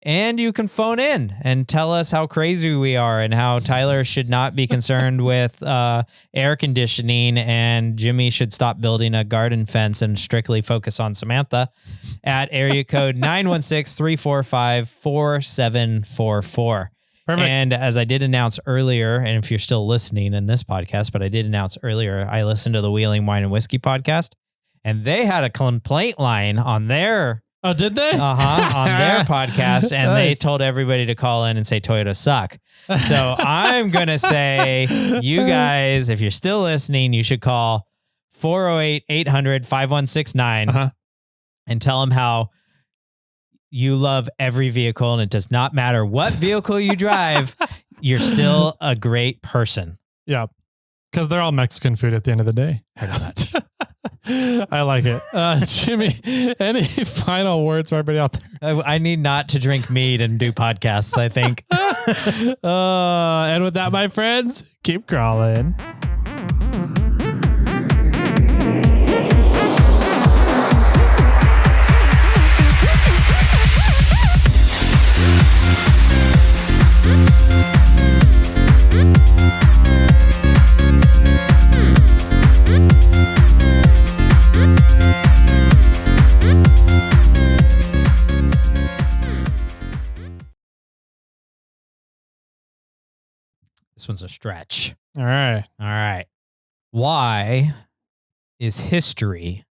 Speaker 2: And you can phone in and tell us how crazy we are and how Tyler should not be concerned with air conditioning and Jimmy should stop building a garden fence and strictly focus on Samantha at area code 916-345-4744.
Speaker 1: Perfect.
Speaker 2: And as I did announce earlier, and if you're still listening in this podcast, but I did announce earlier, I listened to the Wheeling Wine and Whiskey podcast, and they had a complaint line on their
Speaker 1: Oh, did they?
Speaker 2: on their podcast, and they told everybody to call in and say Toyota suck. So I'm going to say, you guys, if you're still listening, you should call 408-800-5169 and tell them how you love every vehicle, and it does not matter what vehicle you drive, you're still a great person.
Speaker 1: Yeah. because they're all Mexican food at the end of the day.
Speaker 2: Pretty much.
Speaker 1: I like it. Jimmy, any final words for everybody out there?
Speaker 2: I need not to drink mead and do podcasts, I think.
Speaker 1: And with that, my friends, keep crawling.
Speaker 2: This one's a stretch.
Speaker 1: All right.
Speaker 2: All right. Why is history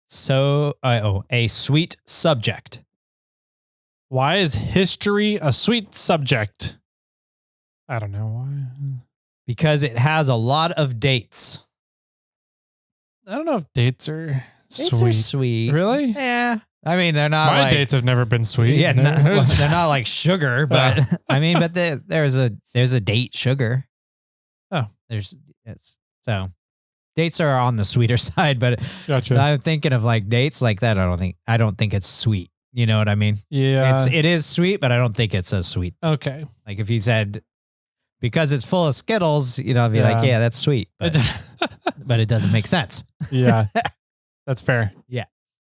Speaker 2: so a sweet subject?
Speaker 1: Why is history a sweet subject? I don't know why.
Speaker 2: Because it has a lot of dates.
Speaker 1: I don't know if dates are
Speaker 2: Dates
Speaker 1: sweet.
Speaker 2: are sweet.
Speaker 1: Really?
Speaker 2: Yeah. I mean, they're not
Speaker 1: My
Speaker 2: like,
Speaker 1: dates have never been sweet.
Speaker 2: Yeah, they're not like sugar, but I mean, but there's a date sugar.
Speaker 1: Oh,
Speaker 2: so dates are on the sweeter side, but
Speaker 1: gotcha.
Speaker 2: I'm thinking of like dates like that. I don't think it's sweet. You know what I mean?
Speaker 1: Yeah.
Speaker 2: It is sweet, but I don't think it's as sweet.
Speaker 1: Okay.
Speaker 2: Like if you said because it's full of Skittles, you know, I'd be like, yeah, that's sweet. But, but it doesn't make sense.
Speaker 1: Yeah. That's fair.
Speaker 2: Yeah.